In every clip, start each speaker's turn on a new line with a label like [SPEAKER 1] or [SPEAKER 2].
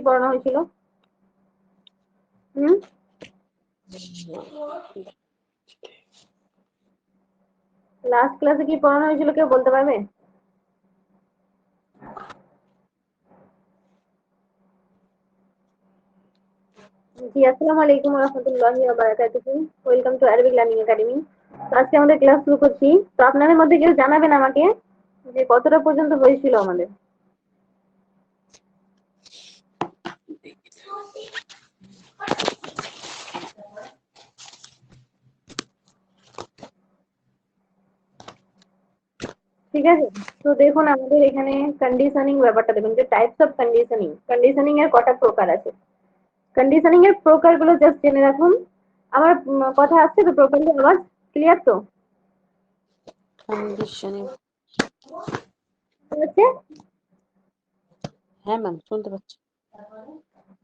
[SPEAKER 1] পড়ানো হয়েছিল? লাস্ট ক্লাসে কি পড়ানো হয়েছিল কেউ বলতে পারবে? জি, আসসালামু আলাইকুম ওয়া রাহমাতুল্লাহি ওয়া বারাকাতুহু। Welcome to Arabic learning academy. তো আজকে আমাদের ক্লাস শুরু করছি। তো আপনাদের মধ্যে কেউ জানাবেন আমাকে যে কতটা পর্যন্ত হয়েছিল আমাদের? ঠিক আছে, তো দেখুন আমাদের এখানে কন্ডিশনিং ব্যাপারটা দেখুন যে টাইপস অফ কন্ডিশনিং। কন্ডিশনিং এর কটা প্রকার আছে? কন্ডিশনিং এর প্রকারগুলো জাস্ট জেনে রাখুন। আমার কথা আসছে তো? প্রপারলি আওয়াজ ক্লিয়ার তো?
[SPEAKER 2] কন্ডিশনিং
[SPEAKER 1] হচ্ছে?
[SPEAKER 2] হ্যাঁ ম্যাম, শুনতে পাচ্ছি।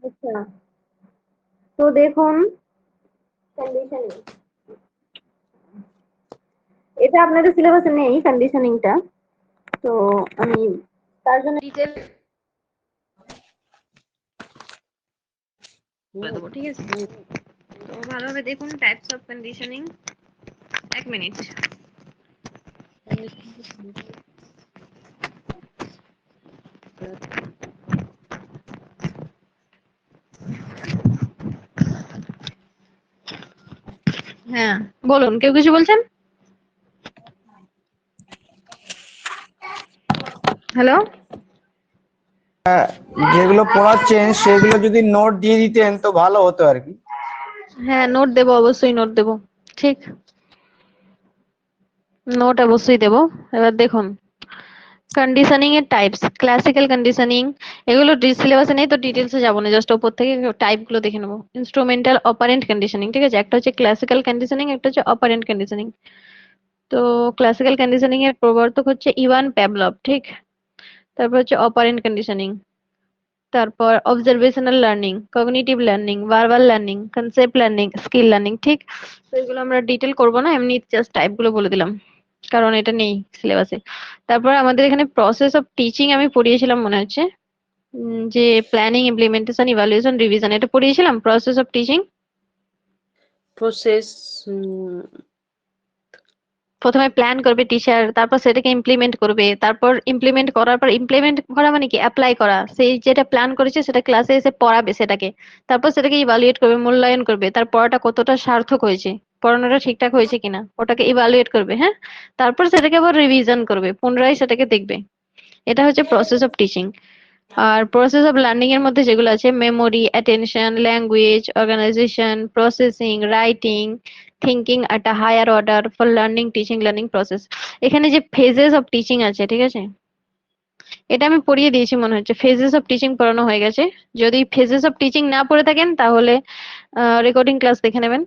[SPEAKER 1] আচ্ছা, তো দেখুন কন্ডিশনিং, এটা আপনাদের সিলেবাসে নেই কন্ডিশনিংটা। তো আমি তার জন্য ডিটেল দেবো, ঠিক আছে? তো ভালোভাবে দেখুন টাইপস অফ কন্ডিশনিং। এক মিনিট। হ্যাঁ, বলুন, কেউ কিছু বলছেন? হ্যালো,
[SPEAKER 3] যেগুলো পড়াচ্ছেন সেগুলো যদি নোট দিয়ে দিতেন তো ভালো হতো আর কি।
[SPEAKER 1] হ্যাঁ নোট দেবো, অবশ্যই নোট দেবো। ঠিক, নোট অবশ্যই দেবো। এবার দেখুন কন্ডিশনিং এর টাইপস, ক্লাসিক্যাল কন্ডিশনিং, এগুলো সিলেবাসে নেই তো ডিটেলসে যাবো না, জাস্ট ওপর থেকে টাইপ গুলো দেখে নেবো। ইনস্ট্রুমেন্টাল অপারেন্ট কন্ডিশনিং, ঠিক আছে? একটা হচ্ছে ক্লাসিক্যাল কন্ডিশনিং, একটা হচ্ছে অপারেন্ট কন্ডিশনিং। তো ক্লাসিক্যাল কন্ডিশনিং এর প্রবর্তক হচ্ছে ইভান প্যাভলভ, ঠিক। তারপর হচ্ছে অপারেন্ট কন্ডিশনিং, তারপর observational learning, cognitive learning, verbal learning, concept learning, skill learning, ঠিক। তো এগুলো আমরা ডিটেল করবো না, এমনি জাস্ট টাইপ গুলো বলে দিলাম কারণ এটা নেই সিলেবাসে। তারপর আমাদের এখানে প্রসেস অফ টিচিং আমি পড়িয়েছিলাম মনে হচ্ছে, যে প্ল্যানিং, ইমপ্লিমেন্টেশন, ইভালুয়েশন, রিভিশন, এটা পড়িয়েছিলাম প্রসেস অফ টিচিং।
[SPEAKER 2] প্রসেস
[SPEAKER 1] প্রথমে প্ল্যান করবে টিচার, তারপর সেটাকে ইমপ্লিমেন্ট করবে, তারপর ইমপ্লিমেন্ট করার পর, ইমপ্লিমেন্ট করা মানে কি অ্যাপ্লাই করা, সেই যেটা প্ল্যান করেছে সেটা ক্লাসে এসে পড়াবে সেটাকে, তারপর সেটাকে ইভালুয়েট করবে, মূল্যায়ন করবে, তার পড়াটা কতটা সার্থক হয়েছে, পড়ানোটা ঠিকঠাক হয়েছে কিনা ওটাকে ইভালুয়েট করবে, হ্যাঁ। তারপর সেটাকে আবার রিভিশন করবে, পুনরায় সেটাকে দেখবে। এটা হচ্ছে প্রসেস অফ টিচিং। আর প্রসেস অফ লার্নিং এর মধ্যে যেগুলো আছে memory, attention, language, organisation, processing, writing, thinking at a higher order for learning, teaching, learning process. এখানে যে ফেজেস অফ টিচিং আছে, ঠিক আছে, এটা আমি পড়িয়ে দিয়েছি মনে হচ্ছে, ফেজেস অফ টিচিং পড়ানো হয়ে গেছে। যদি ফেজেস অফ টিচিং না পড়ে থাকেন তাহলে রেকর্ডিং ক্লাস দেখে নেবেন।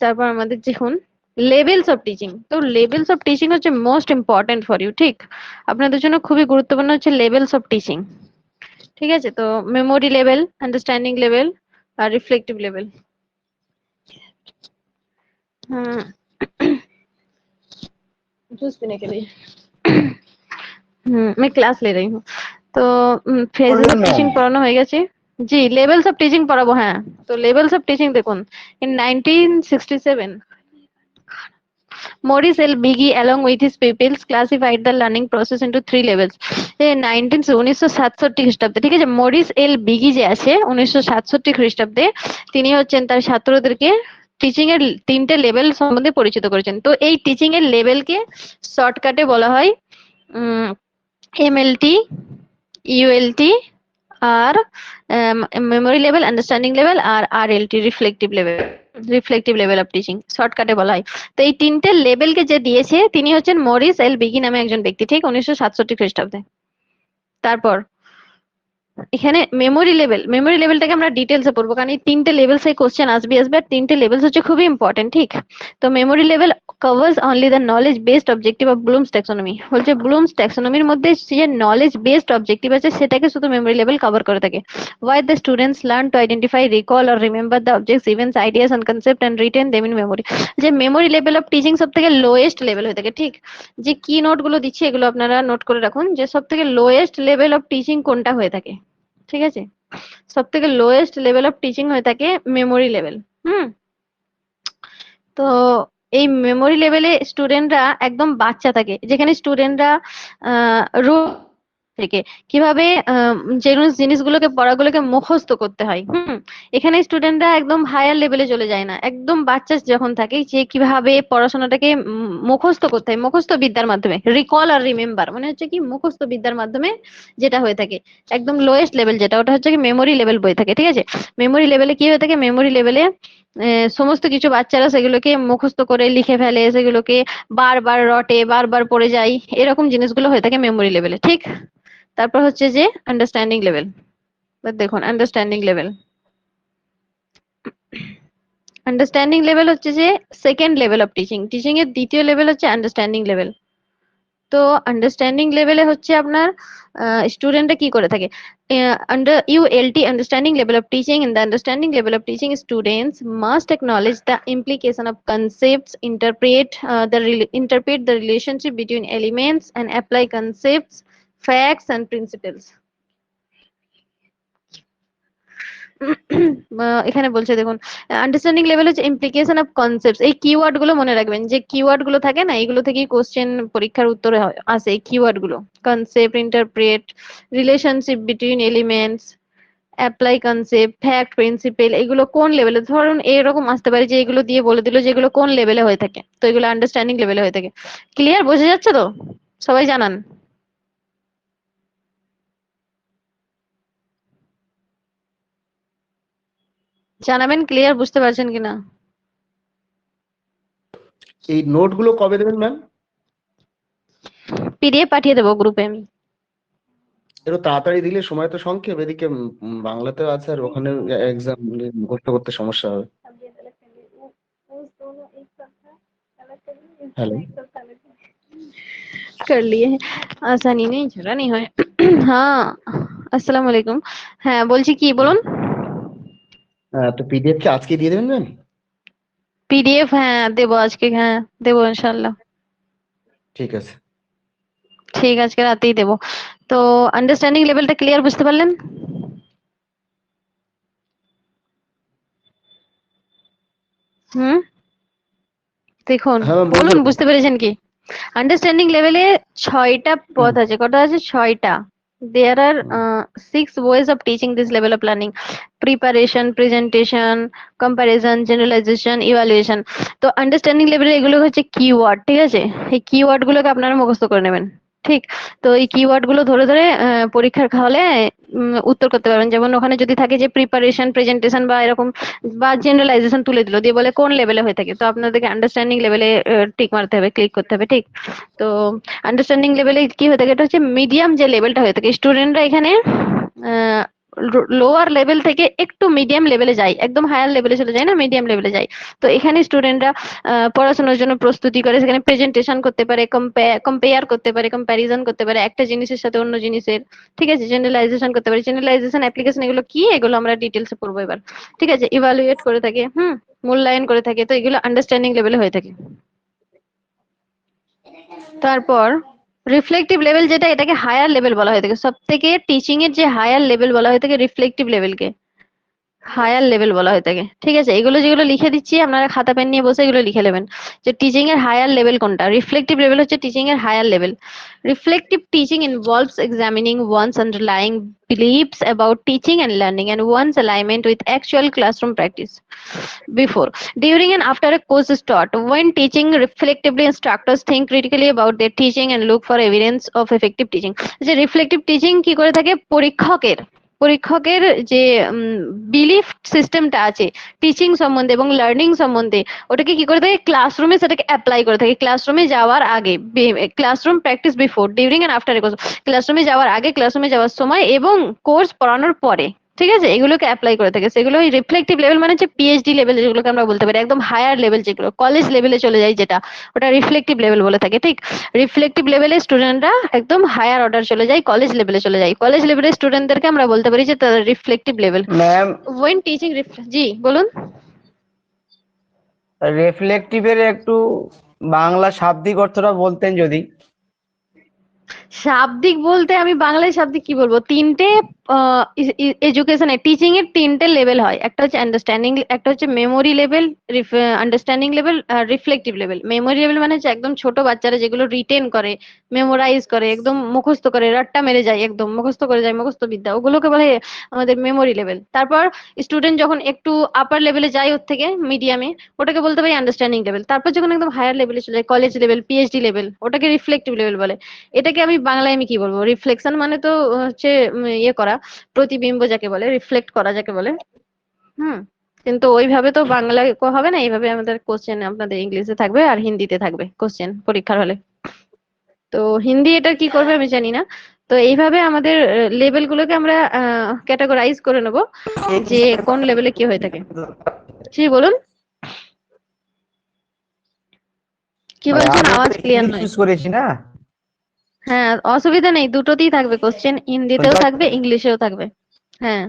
[SPEAKER 1] তারপর আমাদের দেখুন লেভেলস অফ টিচিং। তো লেভেলস অফ টিচিং হচ্ছে মোস্ট ইম্পর্টেন্ট ফর ইউ, ঠিক। আপনাদের জন্য খুবই গুরুত্বপূর্ণ হচ্ছে লেভেলস অফ টিচিং, ঠিক আছে? তো মেমোরি লেভেল, আন্ডারস্ট্যান্ডিং লেভেল আর রিফ্লেক্টিভ লেভেল। হুম, जूस पीने के लिए। मैं क्लास ले रही हूँ। তো ফেজেস
[SPEAKER 3] বলুন
[SPEAKER 1] অফ
[SPEAKER 3] ম্যাম।
[SPEAKER 1] টিচিং পড়ানো হয়ে গেছে। জি, লেভেলস অফ টিচিং পড়াবো, হ্যাঁ। তো লেভেলস অফ টিচিং দেখুন, in 1967 Maurice L. Biggie along with his pupils classified the learning process into three levels. 1967 খ্রিস্টাব্দে, ঠিক আছে, মরিস এল বিগি যে আছে 1967 খ্রিস্টাব্দে তিনি হচ্ছেন তার ছাত্রদেরকে টিচিং এর তিনটে লেভেল সম্বন্ধে পরিচিত করেছেন। তো এই টিচিং এর লেভেলকে শর্টকাটে বলা হয় এমএলটি, ইউএলটি, আর মেমোরি লেভেল, আন্ডারস্ট্যান্ডিং লেভেল, আর RLT, reflective level. Reflective level of teaching শর্টকাটে বলা হয়। তো এই তিনটে লেভেলকে যে দিয়েছে তিনি হচ্ছেন মরিস এল বিগি নামে একজন ব্যক্তি, ঠিক, 1967 খ্রিস্টাব্দে। তারপর এখানে মেমোরি লেভেল, মেমোরি লেভেলটাকে আমরা ডিটেলসে পড়বো কারণ এই তিনটে লেভেলস এই কোশ্চেন আসবে আর তিনটে লেভেলস হচ্ছে খুবই ইম্পর্টেন্ট, ঠিক। তো memory level covers only the knowledge based objective of blooms taxonomy. বলছে ব্লুমস ট্যাক্সোনমির মধ্যে যে নলেজ বেসড অবজেক্টিভ আছে সেটাকে শুধু মেমোরি লেভেল কভার করে থাকে। Why the students learn to identify, recall or remember the objects, events, ideas and concept and retain them in memory. যে memory level of teaching সব থেকে লোয়েস্ট লেভেল হয়ে থাকে, ঠিক। যে কি নোট গুলো দিচ্ছি এগুলো আপনারা নোট করে রাখুন যে সব থেকে লোয়েস্ট লেভেল অফ টিচিং কোনটা হয়ে থাকে। ঠিক আছে। সব থেকে লোয়েস্ট লেভেল অফ টিচিং হয়ে থাকে মেমোরি লেভেল। তো এই মেমোরি লেভেলে স্টুডেন্টরা একদম বাচ্চা থাকে, যেখানে স্টুডেন্টরা থেকে কিভাবে যে জিনিসগুলোকে পড়াগুলোকে মুখস্থ করতে হয়। এখানে স্টুডেন্টরা একদম হায়ার লেভেলে চলে যায় না, একদম বাচ্চা যখন থাকে যে কিভাবে পড়াশোনাটাকে মুখস্থ করতে হয়, মুখস্থ বিদ্যার মাধ্যমে, রিকল আর রিমেম্বার মানে হচ্ছে কি মুখস্থ বিদ্যার মাধ্যমে যেটা হয়ে থাকে একদম লোয়েস্ট লেভেল যেটা, ওটা হচ্ছে কি মেমোরি লেভেল বই থাকে। ঠিক আছে, মেমোরি লেভেলে কি হয়ে থাকে, মেমোরি লেভেলে সমস্ত কিছু বাচ্চারা সেগুলোকে মুখস্থ করে লিখে ফেলে, সেগুলোকে বারবার রটে, বারবার পড়ে যায়, এরকম জিনিসগুলো হয়ে থাকে মেমোরি লেভেলে। ঠিক, তারপর হচ্ছে যে আন্ডারস্ট্যান্ডিং লেভেল। দেখুন আন্ডারস্ট্যান্ডিং লেভেল, আন্ডারস্ট্যান্ডিং লেভেল হচ্ছে যে second level of teaching, teaching এর দ্বিতীয় লেভেল হচ্ছে আন্ডারস্ট্যান্ডিং লেভেল। তো আন্ডারস্ট্যান্ডিং লেভেলে হচ্ছে আপনার স্টুডেন্টরা কি করে থাকে, under ULT understanding level of teaching, in the understanding level of teaching students must acknowledge the implication of concepts, interpret the relationship between elements and apply concepts, facts and principles. এখানে বলছে দেখুন, আন্ডারস্ট্যান্ডিং লেভেল হচ্ছে implication of concepts. এই keyword গুলো মনে রাখবেন, যে keyword গুলো থাকে না, এগুলো থেকেই কোশ্চেন পরীক্ষার উত্তরে আসে। এই কিওয়ার্ড গুলো concept, interpret, relationship between elements, apply concept, fact, principle, এগুলো কোন লেভেলে, ধরুন এরকম আসতে পারে যে এগুলো দিয়ে বলে দিল যে এগুলো কোন লেভেলে হয়ে থাকে, তো এগুলো আন্ডারস্ট্যান্ডিং লেভেলে হয়ে থাকে। ক্লিয়ার, বোঝা যাচ্ছে তো? সবাই জানান, জানাবেন ক্লিয়ার বুঝতে পারছেন কিনা।
[SPEAKER 2] এই নোটগুলো কবে দেবেন ম্যাম?
[SPEAKER 1] পিডিএফ পাঠিয়ে দেবো গ্রুপে আমি।
[SPEAKER 2] একটু তাড়াতাড়ি দিলে, সময় তো সংক্ষেপ, এদিকে বাংলাতেও আছে আর ওখানে এক্সাম করতে করতে সমস্যা হবে। হ্যালো,
[SPEAKER 1] कर लिए हैं, आसानी नहीं झगड़ा नहीं হয়। হ্যাঁ, আসসালামু আলাইকুম। হ্যাঁ বলছি, কি বলুন।
[SPEAKER 2] হ্যাঁ, তো পিডিএফ কি আজকে দিয়ে দেবেন ম্যাম?
[SPEAKER 1] পিডিএফ হ্যাঁ দেবো আজকে, হ্যাঁ দেবো ইনশাল্লাহ।
[SPEAKER 2] ঠিক আছে।
[SPEAKER 1] ঠিক, আজকে রাতেই দেবো। তো আন্ডারস্ট্যান্ডিং লেভেলটা ক্লিয়ার বুঝতে পারলেন? হুম, দেখুন
[SPEAKER 2] হ্যাঁ ম্যাম,
[SPEAKER 1] বলুন
[SPEAKER 2] বলুন।
[SPEAKER 1] বুঝতে পেরেছেন কি। আন্ডারস্ট্যান্ডিং লেভেলে 6টা পথ আছে, কটা আছে, 6টা। There are 6 ways of teaching this level of learning: preparation, presentation, comparison, generalization, evaluation. তো আন্ডারস্ট্যান্ডিং লেভেলে এগুলো হচ্ছে কিওয়ার্ড। ঠিক আছে, এই কিওয়ার্ড গুলোকে আপনারা মুখস্থ করে নেবেন। ঠিক, তো এই কিওয়ার্ড গুলো ধরে ধরে পরীক্ষার হলে উত্তর করতে পারবেন। যেমন ওখানে যদি থাকে যে প্রিপারেশন, প্রেজেন্টেশন বা এরকম, বা জেনারেলাইজেশন তুলে দিল, দিয়ে বলে কোন লেভেলে হয়ে থাকে, তো আপনাদেরকে আন্ডারস্ট্যান্ডিং লেভেলে টিক মারতে হবে, ক্লিক করতে হবে। ঠিক, তো আন্ডারস্ট্যান্ডিং লেভেলে কি হয়ে থাকে, এটা হচ্ছে মিডিয়াম যে লেভেলটা হয়ে থাকে। স্টুডেন্টরা এখানে লোয়ার লেভেল থেকে একটু মিডিয়াম লেভেলে যায়, একদম হায়ার লেভেলে চলে যায় না, মিডিয়াম লেভেলে যায়। তো এখানে স্টুডেন্টরা পড়াশোনার জন্য প্রস্তুতি করে, সেখানে প্রেজেন্টেশন করতে পারে, কম্পেয়ার করতে পারে, কম্প্যারিজন করতে পারে একটা জিনিসের সাথে অন্য জিনিসের। ঠিক আছে, জেনারেলাইজেশন করতে পারে, জেনারেলাইজেশন অ্যাপ্লিকেশন, এগুলো কি, এগুলো আমরা ডিটেলসে পড়বো এবার। ঠিক আছে, ইভালুয়েট করে থাকে, মূল্যায়ন করে থাকে, তো এগুলো আন্ডারস্ট্যান্ডিং লেভেলে হয়ে থাকে। তারপর রিফ্লেক্টিভ লেভেল যেটা, এটাকে হায়ার লেভেল বলা হয়ে থাকে। সব থেকে টিচিং এর যে হায়ার লেভেল বলা হয়ে থাকে, রিফ্লেক্টিভ লেভেলকে হায়ার লেভেল বলা হয়ে থাকে। ঠিক আছে, এগুলো যেগুলো লিখে দিচ্ছি আপনারা খাতা পেন নিয়ে বসে এগুলো লিখে নেবেন, যে টিচিং এর হায়ার লেভেল কোনটা। রিফ্লেক্টিভ লেভেল হচ্ছে টিচিং এর higher level. Reflective teaching involves examining one's underlying beliefs about teaching and learning and one's alignment with actual classroom practice before, during and after a course is taught. When teaching reflectively, instructors think critically about their teaching and look for evidence of effective teaching. যে reflective teaching কি করে থাকে, পরীক্ষকের পরীক্ষকের যে belief সিস্টেমটা আছে teaching সম্বন্ধে এবং learning সম্বন্ধে, ওটাকে কি করে থাকে, ক্লাসরুমে সেটাকে অ্যাপ্লাই করে থাকে। ক্লাসরুমে যাওয়ার আগে, classroom practice before, during and after a course, ক্লাসরুমে যাওয়ার আগে, ক্লাসরুমে যাওয়ার সময় এবং কোর্স পড়ানোর পরে। ঠিক আছে, এগুলোকে অ্যাপ্লাই করে থাকে। সেগুলো রিফ্লেক্টিভ লেভেল মানে হচ্ছে পিএইচডি লেভেল, যেগুলোকে আমরা বলতে পারি একদম হায়ার লেভেল, যেগুলো কলেজ লেভেলে চলে যায়, যেটা ওটা রিফ্লেক্টিভ লেভেল বলে থাকে। ঠিক, রিফ্লেক্টিভ লেভেলে স্টুডেন্টরা একদম হায়ার অর্ডার চলে যায়, কলেজ লেভেলে চলে যায়। কলেজ লেভেলের স্টুডেন্টদেরকে আমরা বলতে পারি যে তাদের reflective level.
[SPEAKER 3] Ma'am,
[SPEAKER 1] when teaching, জি বলুন।
[SPEAKER 3] রিফ্লেক্টিভের একটু বাংলা শাব্দিক অর্থটা বলতেন যদি।
[SPEAKER 1] শাব্দিক বলতে আমি বাংলায় শাব্দিক কি বলবো, তিনটে এডুকেশনে টিচিং এর তিনটে লেভেল হয়, একটা হচ্ছে আন্ডারস্ট্যান্ডিং, একটা হচ্ছে মেমোরি লেভেল, আন্ডারস্ট্যান্ডিং লেভেল আর রিফ্লেক্টিভ লেভেল। মেমোরি লেভেল মানে হচ্ছে একদম ছোট বাচ্চারা যেগুলো রিটেন করে, মেমোরাইজ করে, একদম মুখস্থ করে, রাট্টা মেরে যায়, একদম মুখস্থ করে যায়, মুখস্থ বিদ্যা, ওগুলোকে বলে আমাদের মেমোরি লেভেল। তারপর স্টুডেন্ট যখন একটু আপার লেভেলে যায় ওর থেকে মিডিয়ামে, ওটাকে বলতে পারি আন্ডারস্ট্যান্ডিং লেভেল। তারপর যখন একদম হায়ার লেভেলে চলে যায়, কলেজ লেভেল, পিএইচডি লেভেল, ওটাকে রিফ্লেক্টিভ লেভেল বলে। এটাকে আমি বাংলায় আমি কি বলবো, রিফ্লেকশন মানে তো হচ্ছে ইয়ে করা, প্রতিবিম্ব যাকে বলে, রিফ্লেক্ট করা যাকে বলে। হুম। কিন্তু ওইভাবে তো বাংলায় হবে না, এইভাবে আমাদের কোশ্চেন আপনাদের ইংলিশে থাকবে আর হিন্দিতে থাকবে কোশ্চেন পরীক্ষার হলে। তো হিন্দি এটা কি করবে আমি জানি না। তো এইভাবে আমাদের লেভেল গুলোকে আমরা ক্যাটাগরাইজ করে নেব যে কোন লেভেলে কি হয়ে থাকে। জি বলুন, কি
[SPEAKER 3] মানে
[SPEAKER 1] বলছেন?
[SPEAKER 3] আমি
[SPEAKER 1] আওয়াজ ক্লিয়ার
[SPEAKER 3] ইংলিশ
[SPEAKER 1] নয়।
[SPEAKER 3] চুজ করেছি না,
[SPEAKER 1] হ্যাঁ, অসুবিধা নেই, দুটোতেই থাকবে কোশ্চেন, হিন্দিতেও
[SPEAKER 3] শুনতে
[SPEAKER 1] থাকবে, ইংলিশেও থাকবে। হ্যাঁ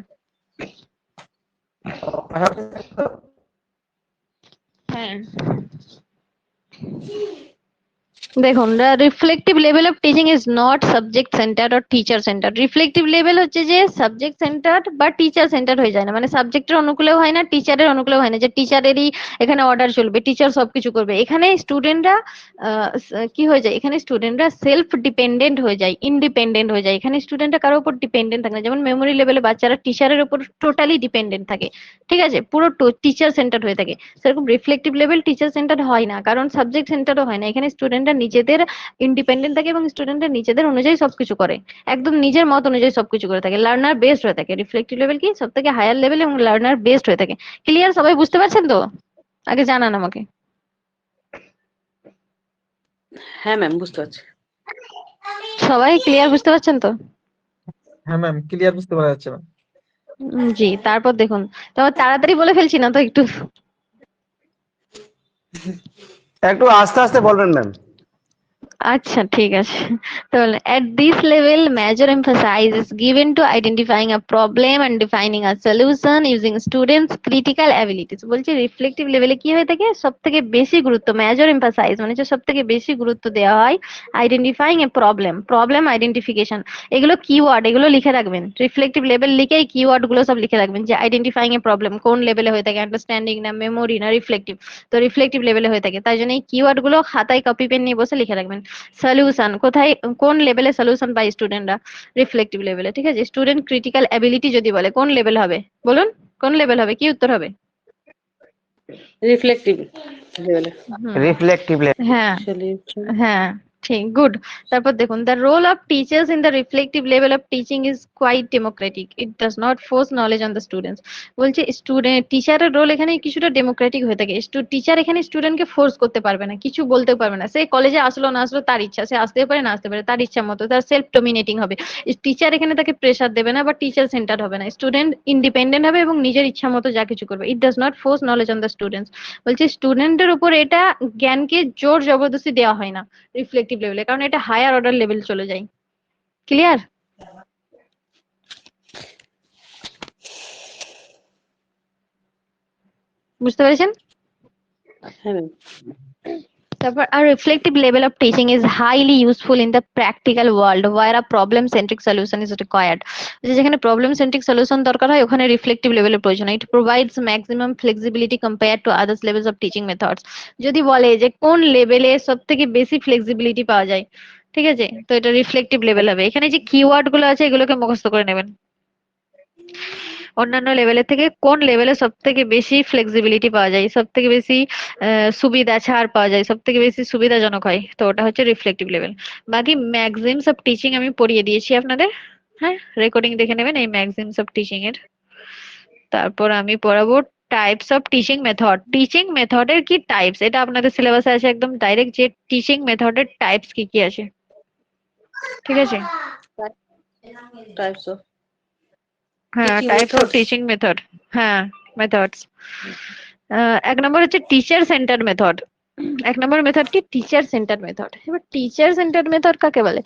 [SPEAKER 3] পাচ্ছেন?
[SPEAKER 1] হ্যাঁ, দেখুন, the reflective level of teaching is not subject centered or teacher centered. reflective level হচ্ছে যে সাবজেক্ট সেন্টার্ড বা টিচার সেন্টার্ড হয়ে যায় না, মানে সাবজেক্টের অনুকূলেও হয় না, টিচারের অনুকূলেও হয় না যে টিচারেরই এখানে অর্ডার চলবে, টিচার সবকিছু করবে। এখানে স্টুডেন্টরা কি হয়ে যায়, এখানে স্টুডেন্টরা সেলফ ডিপেন্ডেন্ট হয়ে যায়, ইন্ডিপেন্ডেন্ট হয়ে যায়। এখানে স্টুডেন্টরা কারোর উপর ডিপেন্ডেন্ট থাকে না, যেমন মেমোরি লেভেলে বাচ্চারা টিচারের উপর টোটালি ডিপেন্ডেন্ট থাকে, ঠিক আছে, পুরো টিচার সেন্টার্ড হয়ে থাকে। সেরকম রিফ্লেক্টিভ লেভেল টিচার সেন্টার হয় না, কারণ সাবজেক্ট সেন্টারও হয় না। এখানে স্টুডেন্টরা নিজেদের ইন্ডিপেন্ডেন্ট থাকে এবং স্টুডেন্টরা নিজেদের অনুযায়ী সবকিছু করে, একদম নিজের মত অনুযায়ী সবকিছু করে থাকে, লার্নার বেসড হয়ে থাকে। রিফ্লেক্টিভ লেভেল কি সব থেকে হায়ার লেভেল এবং লার্নার বেসড হয়ে থাকে। ক্লিয়ার? সবাই বুঝতে পারছেন তো? আগে জানান আমাকে।
[SPEAKER 4] হ্যাঁ ম্যাম, বুঝতে পারছি।
[SPEAKER 1] সবাই ক্লিয়ার বুঝতে পারছেন তো?
[SPEAKER 5] হ্যাঁ ম্যাম, ক্লিয়ার বুঝতে পারা যাচ্ছে ম্যাম।
[SPEAKER 1] জি, তারপর দেখুন, তো তাড়াতাড়ি বলে ফেলছি না তো একটু?
[SPEAKER 3] একটু আস্তে আস্তে বলবেন ম্যাম।
[SPEAKER 1] আচ্ছা ঠিক আছে, তাহলে at this level major emphasis is given to identifying a problem and defining a solution using students critical abilities। বলছি রিফ্লেক্টিভ লেভেলে কি হয়ে থাকে, সব থেকে বেশি গুরুত্ব, মেজর এমফাসাইজ মানে হচ্ছে সব থেকে বেশি গুরুত্ব দেওয়া হয় আইডেন্টিফাইং এ প্রবলেম, প্রবলেম আইডেন্টিফিকেশন। এগুলো কিওয়ার্ড, এগুলো লিখে রাখবেন, রিফ্লেক্টিভ লেভেল লিখেই কিওয়ার্ড গুলো সব লিখে রাখবেন যে আইডেন্টিফাইং এ প্রবলেম কোন লেভেলে হয়ে থাকে, আন্ডারস্ট্যান্ডিং না মেমোরি না রিফ্লেক্টিভ। তো রিফ্লেক্টিভ লেভেলে হয়ে থাকে, তাই জন্য এই কিওয়ার্ড গুলো খাতায় কপি পেন নিয়ে বসে লিখে রাখবেন। সলিউশন কোথায়, কোন লেভেলে সলিউশন পায় স্টুডেন্টরা, রিফ্লেক্টিভ লেভেলে, ঠিক আছে। স্টুডেন্ট ক্রিটিক্যাল অ্যাবিলিটি যদি বলে কোন লেভেল হবে, বলুন কোন লেভেল হবে, কি উত্তর হবে?
[SPEAKER 4] রিফ্লেক্টিভ লেভেলে।
[SPEAKER 1] হুম,
[SPEAKER 3] রিফ্লেক্টিভ
[SPEAKER 1] হ্যাঁ হ্যাঁ, ঠিক, গুড। তারপর দেখুন, the role of teachers in the reflective level of teaching is quite democratic, it does not force knowledge on the students. বলছে স্টুডেন্ট টিচারের রোল এখানে কিছুটা ডেমোক্রেটিক হয়ে থাকে। টিচার এখানে স্টুডেন্টকে ফোর্স করতে পারবে না, কিছু বলতে পারবে না, সে কলেজে আসলো না আসলো তার ইচ্ছা, সে আসতে পারে না আসতে পারে, তার ইচ্ছা মতো, তার সেলফ ডমিনেটিং হবে। টিচার এখানে তাকে প্রেসার দেবে না বা টিচার সেন্টার হবে না, স্টুডেন্ট ইন্ডিপেন্ডেন্ট হবে এবং নিজের ইচ্ছা মতো যা কিছু করবে। ইট does not force knowledge on the students. বলছে স্টুডেন্টের উপর এটা জ্ঞানকে জোর জবরদস্তি দেওয়া হয় না রিফ্লেক্টিভ লেভেলে, কারণ এটা হায়ার অর্ডার লেভেল চলে যায়। ক্লিয়ার? বুঝতে পেরেছেন?
[SPEAKER 4] হ্যাঁ ম্যাম।
[SPEAKER 1] তারপর a reflective level of teaching is highly useful in the practical world where a problem centric solution is required। যেখানে প্রবলেম সেন্ট্রিক সলিউশন দরকার হয় ওখানে রিফ্লেক্টিভ লেভেলের প্রয়োজন হয়। ইট provides maximum flexibility compare to others levels of teaching methods. যদি বলে যে কোন লেভেলে সব থেকে বেশি ফ্লেক্সিবিলিটি পাওয়া যায়, ঠিক আছে, তো এটা রিফ্লেক্টিভ লেভেল হবে। এখানে যে কিওয়ার্ড গুলো আছে এগুলোকে মুখস্থ করে নেবেন। অন্যান্য লেভেলের থেকে কোন লেভেলে সব থেকে বেশি ফ্লেক্সিবিলিটি পাওয়া যায়, সব থেকে বেশি সুবিধা ছাড় পাওয়া যায়, সব থেকে বেশি সুবিধাজনক হয়, তো ওটা হচ্ছে রিফ্লেক্টিভ লেভেল। বাকি ম্যাক্সিমস অফ টিচিং আমি পড়িয়ে দিয়েছি আপনাদের, হ্যাঁ, রেকর্ডিং দেখে নেবেন এই ম্যাক্সিমস অফ টিচিং এর। তারপর আমি পড়াবো types of teaching method. Teaching মেথডের কি টাইপস, এটা আপনাদের সিলেবাসে আছে একদম ডাইরেক্ট, যে টিচিং মেথডের টাইপস কি কি আছে, ঠিক আছে।
[SPEAKER 4] টাইপস অফ
[SPEAKER 1] হ্যাঁ,
[SPEAKER 4] Teaching
[SPEAKER 1] types of
[SPEAKER 4] methods?
[SPEAKER 1] Teaching method, হ্যাঁ মেথডস। এক নম্বর হচ্ছে টিচার সেন্টার মেথড। এক নম্বর মেথড কি, টিচার সেন্টার মেথড। এবার টিচার সেন্টার মেথড কাকে বলে,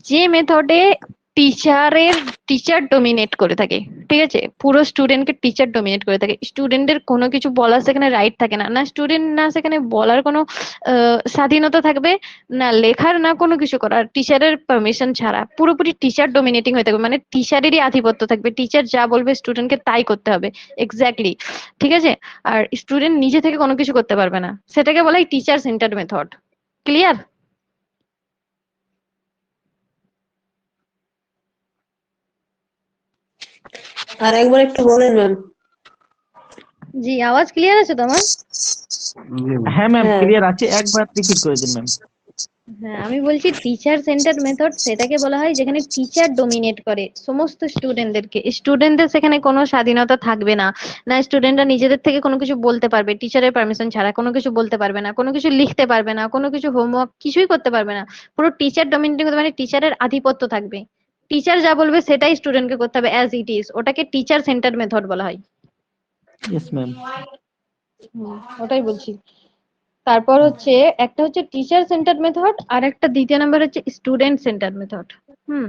[SPEAKER 1] যে মেথডে টিচার ডোমিনেট করে থাকে, ঠিক আছে? পুরো স্টুডেন্টকে টিচার ডোমিনেট করে থাকে, স্টুডেন্টের কোনো কিছু বলার সেখানে রাইট থাকে না, না স্টুডেন্ট না সেখানে বলার কোনো স্বাধীনতা থাকবে, না লেখার, না কোনো কিছু করার, টিচারের পারমিশন ছাড়া পুরোপুরি টিচার ডোমিনেটিং হয়ে থাকবে, মানে টিচারেরই আধিপত্য থাকবে, টিচার যা বলবে স্টুডেন্টকে তাই করতে হবে, এক্স্যাক্টলি, ঠিক আছে? আর স্টুডেন্ট নিজে থেকে কোনো কিছু করতে পারবে না, সেটাকে বলা হয় টিচার সেন্টার্ড মেথড। ক্লিয়ার?
[SPEAKER 4] আর একবার একটু বলেন ম্যাম।
[SPEAKER 1] জি, আওয়াজ ক্লিয়ার আছে তো আমার?
[SPEAKER 2] জি ম্যাম।
[SPEAKER 5] হ্যাঁ ম্যাম,
[SPEAKER 4] হ্যাঁ।
[SPEAKER 5] ক্লিয়ার আছে, একবার রিপিট করে দিন ম্যাম।
[SPEAKER 1] হ্যাঁ, আমি বলছি টিচার সেন্টার মেথড সেটাকে বলা হয় যেখানে টিচার ডোমিনেট করে সমস্ত স্টুডেন্টদেরকে, স্টুডেন্টদের সেখানে কোনো স্বাধীনতা থাকবে না, না স্টুডেন্টরা নিজেদের থেকে কোনো কিছু বলতে পারবে, টিচারের পারমিশন ছাড়া কোনো কিছু বলতে পারবে না, কোনো কিছু লিখতে পারবে না, কোনো কিছু হোমওয়ার্ক কিছুই করতে পারবে না, পুরো টিচার ডোমিনেটিং, মানে টিচারের আধিপত্য থাকবে, টিচার যা বলবে সেটাই স্টুডেন্টকে করতে হবে অ্যাজ ইট ইজ, ওটাকে টিচার সেন্টার মেথড বলা হয়।
[SPEAKER 5] Yes ma'am.
[SPEAKER 1] ওটাই বলছি। তারপর হচ্ছে একটা হচ্ছে টিচার সেন্টার মেথড, আর একটা দ্বিতীয় নাম্বার হচ্ছে স্টুডেন্ট সেন্টার মেথড। হুম,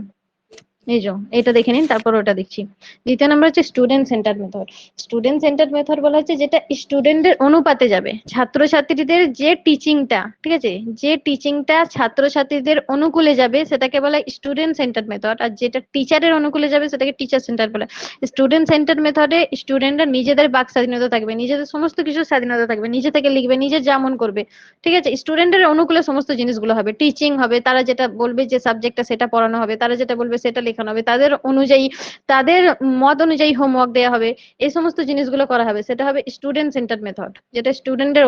[SPEAKER 1] এই যে এটা দেখে নিন, তারপর ওটা দেখছি। দ্বিতীয় নাম্বার হচ্ছে student centre method. Student centre method বলা হচ্ছে যেটা স্টুডেন্টের অনুপাতে যাবে, ছাত্রছাত্রীদের যে টিচিংটা, ঠিক আছে, যে টিচিংটা ছাত্রছাত্রীদের অনুকূলে যাবে সেটাকে বলা হয় স্টুডেন্ট সেন্টার মেথড, আর যেটা টিচারের অনুকূলে যাবে সেটাকে টিচার সেন্টার বলে। স্টুডেন্ট সেন্টার মেথডে স্টুডেন্টরা নিজেদের বাক স্বাধীনতা থাকবে, নিজেদের সমস্ত কিছু স্বাধীনতা থাকবে, নিজে থেকে লিখবে, নিজে যেমন করবে, ঠিক আছে? স্টুডেন্টের অনুকূলে সমস্ত জিনিসগুলো হবে, টিচিং হবে, তারা যেটা বলবে যে সাবজেক্টটা সেটা পড়ানো হবে, তারা যেটা বলবে সেটা লেখানো হবে, তাদের অনুযায়ী, তাদের মত অনুযায়ী হোমওয়ার্ক দেওয়া হবে, এই সমস্ত জিনিসগুলো করা হবে, সেটা হবে স্টুডেন্ট সেন্টার মেথড, যেটা স্টুডেন্টের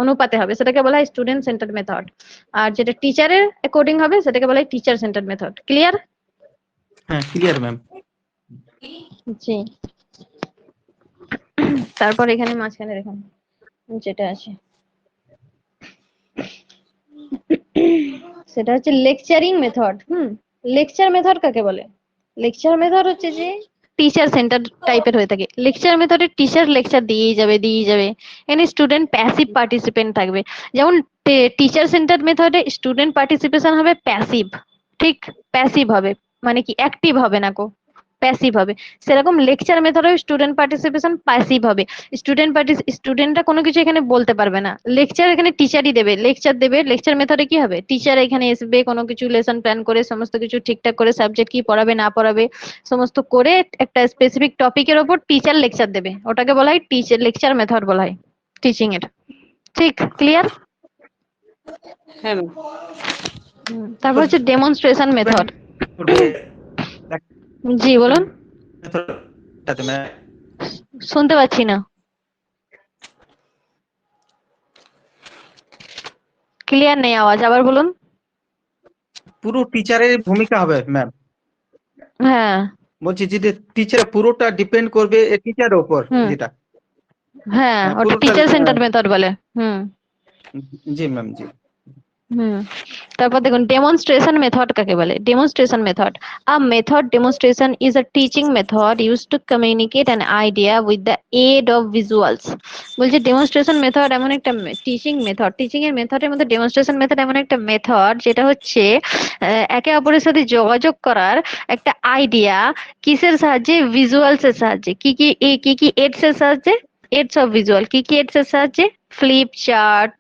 [SPEAKER 1] অনুপাতে হবে সেটাকে বলা হয় স্টুডেন্ট সেন্টার মেথড, আর যেটা টিচারের অ্যাকর্ডিং হবে সেটাকে বলা হয় টিচার সেন্টার মেথড। ক্লিয়ার?
[SPEAKER 5] হ্যাঁ, ক্লিয়ার ম্যাম।
[SPEAKER 1] জি। তারপর এখানে মাঝখানে দেখুন যেটা আছে সেটা হচ্ছে লেকচারিং মেথড। লেকচার মেথড কাকে বলে? লেকচার মেথড হচ্ছে যে টিচার সেন্টার টাইপের হয়ে থাকে, লেকচার মেথডে টিচার লেকচার দিয়েই যাবে, এখানে স্টুডেন্ট প্যাসিভ পার্টিসিপেন্ট থাকবে। যেমন টিচার সেন্টার মেথডে স্টুডেন্ট পার্টিসিপেশন হবে প্যাসিভ, ঠিক, প্যাসিভ হবে, মানে কি অ্যাক্টিভ হবে না কো, প্যাসিভ হবে। সেরকম লেকচার মেথডে স্টুডেন্ট পার্টিসিপেশন প্যাসিভ হবে, স্টুডেন্টরা কোনো কিছু এখানে বলতে পারবে না, লেকচার এখানে টিচারই দেবে, লেকচার দেবে। লেকচার মেথডে কি হবে, টিচার এখানে আসবে, কোনো কিছু লেসন প্ল্যান করে সমস্ত কিছু ঠিকঠাক করে সাবজেক্ট কি পড়াবে না পড়াবে সমস্ত করে একটা স্পেসিফিক টপিকের ওপর টিচার লেকচার দেবে, ওটাকে বলা হয় টিচার লেকচার মেথড বলা হয় টিচিং এর। ঠিক, ক্লিয়ার?
[SPEAKER 4] হ্যাঁ ম্যাম।
[SPEAKER 1] তারপর হচ্ছে ডেমনস্ট্রেশন মেথড। জি বলুন, শুনতে পাচ্ছি না, ক্লিয়ার নেই আওয়াজ, আবার বলুন।
[SPEAKER 5] পুরো টিচারের ভূমিকা হবে ম্যাম,
[SPEAKER 1] হ্যাঁ
[SPEAKER 5] বলছি যে টিচার পুরোটা ডিপেন্ড করবে টিচারের উপর,
[SPEAKER 1] হুম।
[SPEAKER 5] যেটা
[SPEAKER 1] হ্যাঁ, ওটা
[SPEAKER 5] পুরোটা
[SPEAKER 1] টিচার সেন্টার মেথড বলে।
[SPEAKER 5] জি ম্যাম, জি।
[SPEAKER 1] তারপর দেখুন ডেমনস্ট্রেশন মেথড কাকে বলে। Demonstration method, a method demonstration is a teaching method used to communicate an idea with the aid of visuals. বলছে ডেমনস্ট্রেশন মেথড এমন একটা টিচিং মেথড, টিচিং এর মেথডের মধ্যে ডেমনস্ট্রেশন মেথড এমন একটা মেথড যেটা হচ্ছে একে অপরের সাথে যোগাযোগ করার একটা আইডিয়া, কিসের সাহায্যে, ভিজুয়ালস এর সাহায্যে। কি এডস এর সাহায্যে, এডস অফ ভিজুয়াল, কি এডস এর সাহায্যে, flip chart,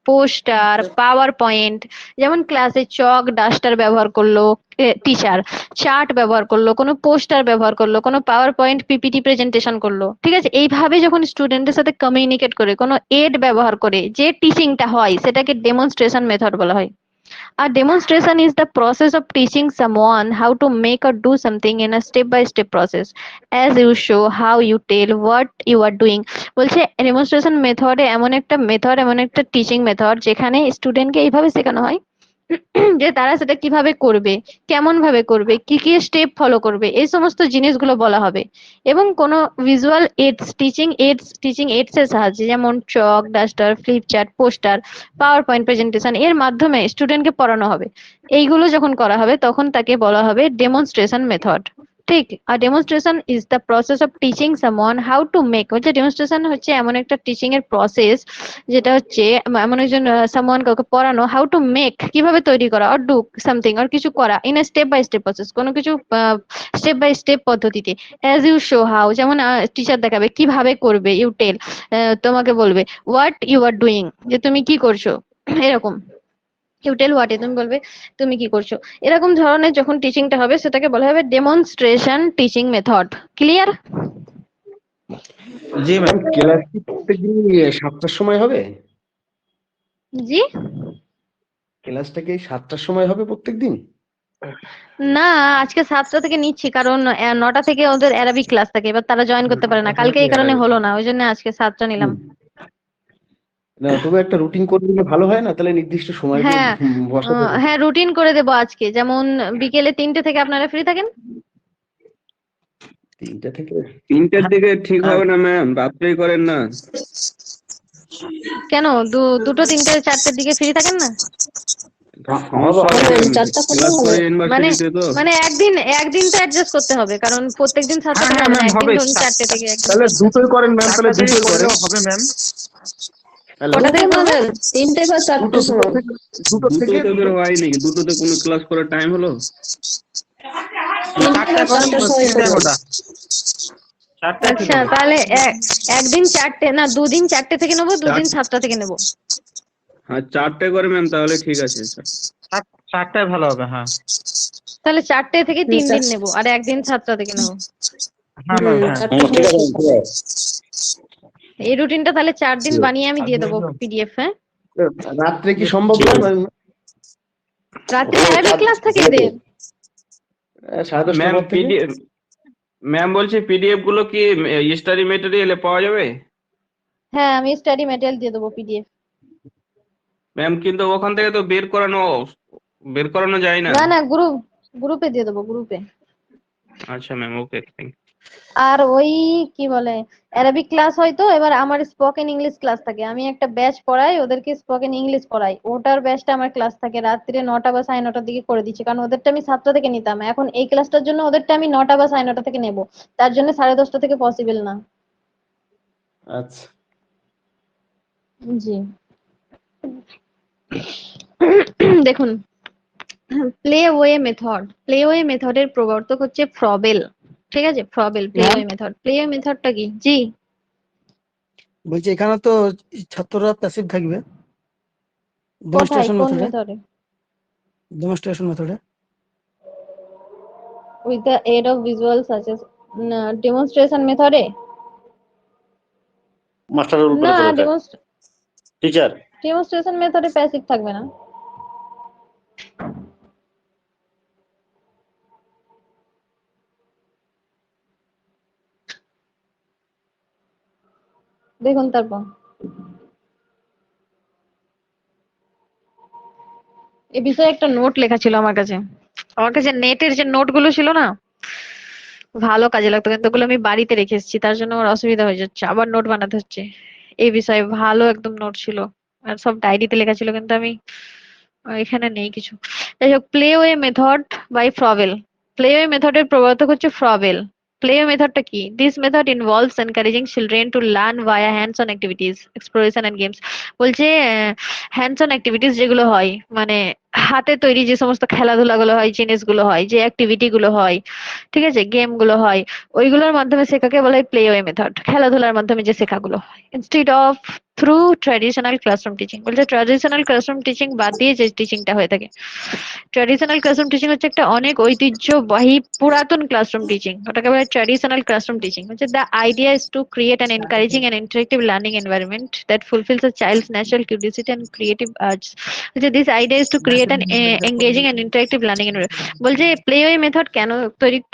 [SPEAKER 1] poster, power point. যেমন ক্লাসে চক ডাস্টার ব্যবহার করলো টিচার, চার্ট ব্যবহার করলো, কোনো পোস্টার ব্যবহার করলো, কোনো পাওয়ার পয়েন্ট পিপিটি প্রেজেন্টেশন করলো, ঠিক আছে? এইভাবে যখন স্টুডেন্টের সাথে কমিউনিকেট করে, কোনো এড ব্যবহার করে যে টিচিংটা হয় সেটাকে ডেমনস্ট্রেশন মেথড বলা হয়। A demonstration is the process of teaching someone how to make or do something in a step-by-step process. As you show how you tell what you are doing. বলছে demonstration মেথডে এমন একটা method, এমন একটা teaching method যেখানে স্টুডেন্টকে এইভাবে শেখানো হয় যে তারা সেটা কিভাবে করবে, কেমন ভাবে করবে, কি কি স্টেপ ফলো করবে, এই সমস্ত জিনিসগুলো বলা হবে। এবং কোনো ভিজুয়াল এডস, টিচিং এডস এর সাহায্যে, যেমন chalk duster, flip chart, poster, power point presentation, এর মাধ্যমে স্টুডেন্টকে পড়ানো হবে। এইগুলো যখন করা হবে তখন তাকে বলা হবে ডেমনস্ট্রেশন মেথড। ঠিক। আর demonstration is the process of teaching someone how to make. হচ্ছে ডেমনস্ট্রেশন হচ্ছে এমন একটা টিচিং এর প্রসেস যেটা হচ্ছে এমন একজন সামওয়ান কাউকে পড়ানো হাউ টু মেক কিভাবে তৈরি করা, অর ডু সামথিং অর কিছু করা in a step by step process, কোনো কিছু স্টেপ বাই স্টেপ পদ্ধতিতে। অ্যাজ ইউ শো হাউ, যেমন টিচার দেখাবে কিভাবে করবে, ইউ টেল তোমাকে বলবে হোয়াট ইউ আর ডুইং, যে তুমি কি করছো, এরকম। ইউ টেল হোয়াট, তুমি বলবে তুমি কি করছো। এরকম ধরনের যখন টিচিংটা হবে সেটাকে বলা হবে ডেমনস্ট্রেশন টিচিং মেথড। ক্লিয়ার?
[SPEAKER 5] জি ম্যাম।
[SPEAKER 2] ক্লাস কি প্রত্যেকদিন 7টার সময় হবে?
[SPEAKER 1] জি
[SPEAKER 2] ক্লাসটা কি 7টার সময় হবে প্রত্যেকদিন?
[SPEAKER 1] না, আজকে 7টা থেকে নিচ্ছি কারণ 9টা থেকে ওদের অ্যারাবিক ক্লাস থাকে, এবার তারা জয়েন করতে পারে না, কালকে এই কারণে হলো না, ওই জন্য আজকে 7টা নিলাম।
[SPEAKER 2] না, তবে একটা রুটিন করে দিলে ভালো হয় না? তাহলে নির্দিষ্ট সময় দিয়ে
[SPEAKER 1] হ্যাঁ
[SPEAKER 2] বসাতে হবে।
[SPEAKER 1] হ্যাঁ, রুটিন করে দেবো আজকে, যেমন বিকেলে 3টে থেকে আপনারা ফ্রি থাকেন।
[SPEAKER 2] 3টা থেকে?
[SPEAKER 6] 3টার দিকে ঠিক হবে না ম্যাম, রাত্রেই করেন না।
[SPEAKER 1] কেন দুটো 3টে 4টের দিকে ফ্রি থাকেন না?
[SPEAKER 6] সমস্যা হবে
[SPEAKER 4] হ্যাঁ,
[SPEAKER 6] ম্যাম,
[SPEAKER 4] 4টা করলে
[SPEAKER 6] ক্লাস করে
[SPEAKER 4] হবে।
[SPEAKER 1] মানে
[SPEAKER 6] ইউনিভার্সিটিতে তো।
[SPEAKER 1] মানে একদিন তো অ্যাডজাস্ট করতে হবে, কারণ প্রত্যেকদিন 7টা
[SPEAKER 5] হ্যাঁ,
[SPEAKER 1] থেকে হবে না,
[SPEAKER 5] ম্যাম,
[SPEAKER 1] একদিন
[SPEAKER 5] হবে।
[SPEAKER 1] ধরুন 4টে থেকে একদিন।
[SPEAKER 2] তাহলে দুটোই করেন ম্যাম, তাহলে
[SPEAKER 5] 4টা থেকে
[SPEAKER 2] দুটোই করেন।
[SPEAKER 5] করলেও হবে ম্যাম।
[SPEAKER 2] হ্যালো,
[SPEAKER 1] কটা থেকে করবেন?
[SPEAKER 4] 3টে বা 4টের সময়।
[SPEAKER 2] দুটো থেকে
[SPEAKER 6] দুটোতে বের হয় নাকি? দুটোতে কোনো ক্লাস করার টাইম হলো?
[SPEAKER 4] 3টে বা 4টের সময়
[SPEAKER 5] 3টা
[SPEAKER 4] করবো।
[SPEAKER 5] কোটা 4টা
[SPEAKER 1] আচ্ছা, তাহলে একদিন 4টে না, দুদিন 4টে থেকে নেবো, দুদিন 7টা থেকে নেবো।
[SPEAKER 6] হ্যাঁ 4টে করে ম্যাম, তাহলে ঠিক আছে।
[SPEAKER 5] 4টায় ভালো হবে। হ্যাঁ
[SPEAKER 1] তাহলে 4টে থেকে 3 দিন
[SPEAKER 4] ঠিক আছে।
[SPEAKER 1] নেবো, আর একদিন 7টা থেকে নেবো।
[SPEAKER 5] হ্যাঁ ম্যাম। হ্যাঁ
[SPEAKER 4] 4টের সময়
[SPEAKER 1] এই রুটিনটা তাহলে 4 দিন বানিয়ে আমি দিয়ে দেবো পিডিএফ। হ্যাঁ,
[SPEAKER 2] রাত্রে কি সম্ভব না?
[SPEAKER 1] রাত্রে অ্যারাবিক ক্লাস থাকে এদের।
[SPEAKER 2] 10:30টার
[SPEAKER 6] ম্যাম
[SPEAKER 2] পর থেকে?
[SPEAKER 6] ম্যাম বলছি পিডিএফ গুলো কি স্টাডি মেটেরিয়ালে পাওয়া যাবে?
[SPEAKER 1] হ্যাঁ, আমি স্টাডি ম্যাটেরিয়াল দিয়ে দেবো পিডিএফ।
[SPEAKER 6] ম্যাম কিন্তু ওখান থেকে তো বের করানো যায় না।
[SPEAKER 1] না না, গ্রুপে দিয়ে দেবো, গ্রুপে।
[SPEAKER 6] আচ্ছা ম্যাম, ওকে, থ্যাংক
[SPEAKER 1] আর ওই কি বলে, অ্যারাবিক ক্লাস হয় তো, এবার আমার স্পোকেন ইংলিশ ক্লাস থাকে, আমি একটা ব্যাচ পড়াই ওদেরকে, স্পোকেন ইংলিশ পড়াই, ওটার ব্যাচটা আমার ক্লাস থাকে রাত্রে 9টা বা 9:30টার দিকে করে দিচ্ছি, কারণ ওদেরটা আমি 7টা থেকে নিতাম, এখন এই ক্লাসটার জন্য ওদেরটা আমি 9টা বা 9:30 থেকে নেব, তার জন্য 10:30 থেকে পসিবল না।
[SPEAKER 2] আচ্ছা,
[SPEAKER 1] জি দেখুন, প্লে ওয়ে মেথডের প্রবর্তক হচ্ছে ফ্রবেল। ঠিক আছে, Froebel play way method. Play way মেথডটা কি? জি
[SPEAKER 7] বলছি এখানে তো ছাত্ররা প্যাসিভ থাকবে
[SPEAKER 1] কোথায়,
[SPEAKER 7] ডেমনস্ট্রেশন
[SPEAKER 1] কোন
[SPEAKER 7] মেথডে
[SPEAKER 1] মেথডে?
[SPEAKER 7] ডেমনস্ট্রেশন মেথডে
[SPEAKER 1] with the aid of visual such as, ডেমনস্ট্রেশন মেথডে
[SPEAKER 8] মাস্টারের উপরে
[SPEAKER 1] না,
[SPEAKER 8] পড়ে ওঠে টিচার।
[SPEAKER 1] ডেমনস্ট্রেশন মেথডে প্যাসিভ থাকবে না। দেখুন তারপর এ বিষয়ে একটা নোট লেখা ছিল আমার কাছে নেটের যে নোট গুলো ছিল না, ভালো কাজে লাগতো, কিন্তু ওগুলো আমি বাড়িতে রেখে এসেছি, তার জন্য আমার অসুবিধা হয়ে যাচ্ছে, আবার নোট বানাতে হচ্ছে। এই বিষয়ে ভালো একদম নোট ছিল, আর সব ডায়েরিতে লেখা ছিল, কিন্তু আমি এখানে নেই কিছু। যাই হোক, প্লেওয়ে মেথড বাই ফ্রবেল। প্লেওয়ে মেথডের প্রবর্তক হচ্ছে ফ্রবেল। প্লেওয়ে মেথডটা কি? This method involves encouraging children to learn via hands on activities, exploration and games. বলছে হ্যান্ডস অন অ্যাক্টিভিটিস যেগুলো হয়, মানে হাতে তৈরি যে সমস্ত খেলাধুলা গুলো হয়, জিনিসগুলো হয়, যে অ্যাক্টিভিটি গুলো হয়, ঠিক আছে, গেম গুলো হয়, ওইগুলোর মাধ্যমে শেখাকে বলা হয় প্লেওয়ে মেথড। খেলাধুলার মাধ্যমে যে শেখাগুলো হয়, instead of through traditional classroom teaching. বলছে ট্র্যাডিশনাল ক্লাসরুম টিচিং বাদ দিয়ে যে টিচিংটা হয়ে থাকে, ট্র্যাডিশনাল ক্লাসরুম টিচিং হচ্ছে একটা অনেক ঐতিহ্যবাহী পুরাতন ক্লাসরুম টিচিং, ওটাকে বলে ট্র্যাডিশনাল ক্লাসরুম টিচিং। হচ্ছে the idea is to create an encouraging and interactive learning environment that ফুলফিলস a child's natural curiosity and creative arts. বলছে this idea is to create an engaging and interactive learning environment. বলছে play way method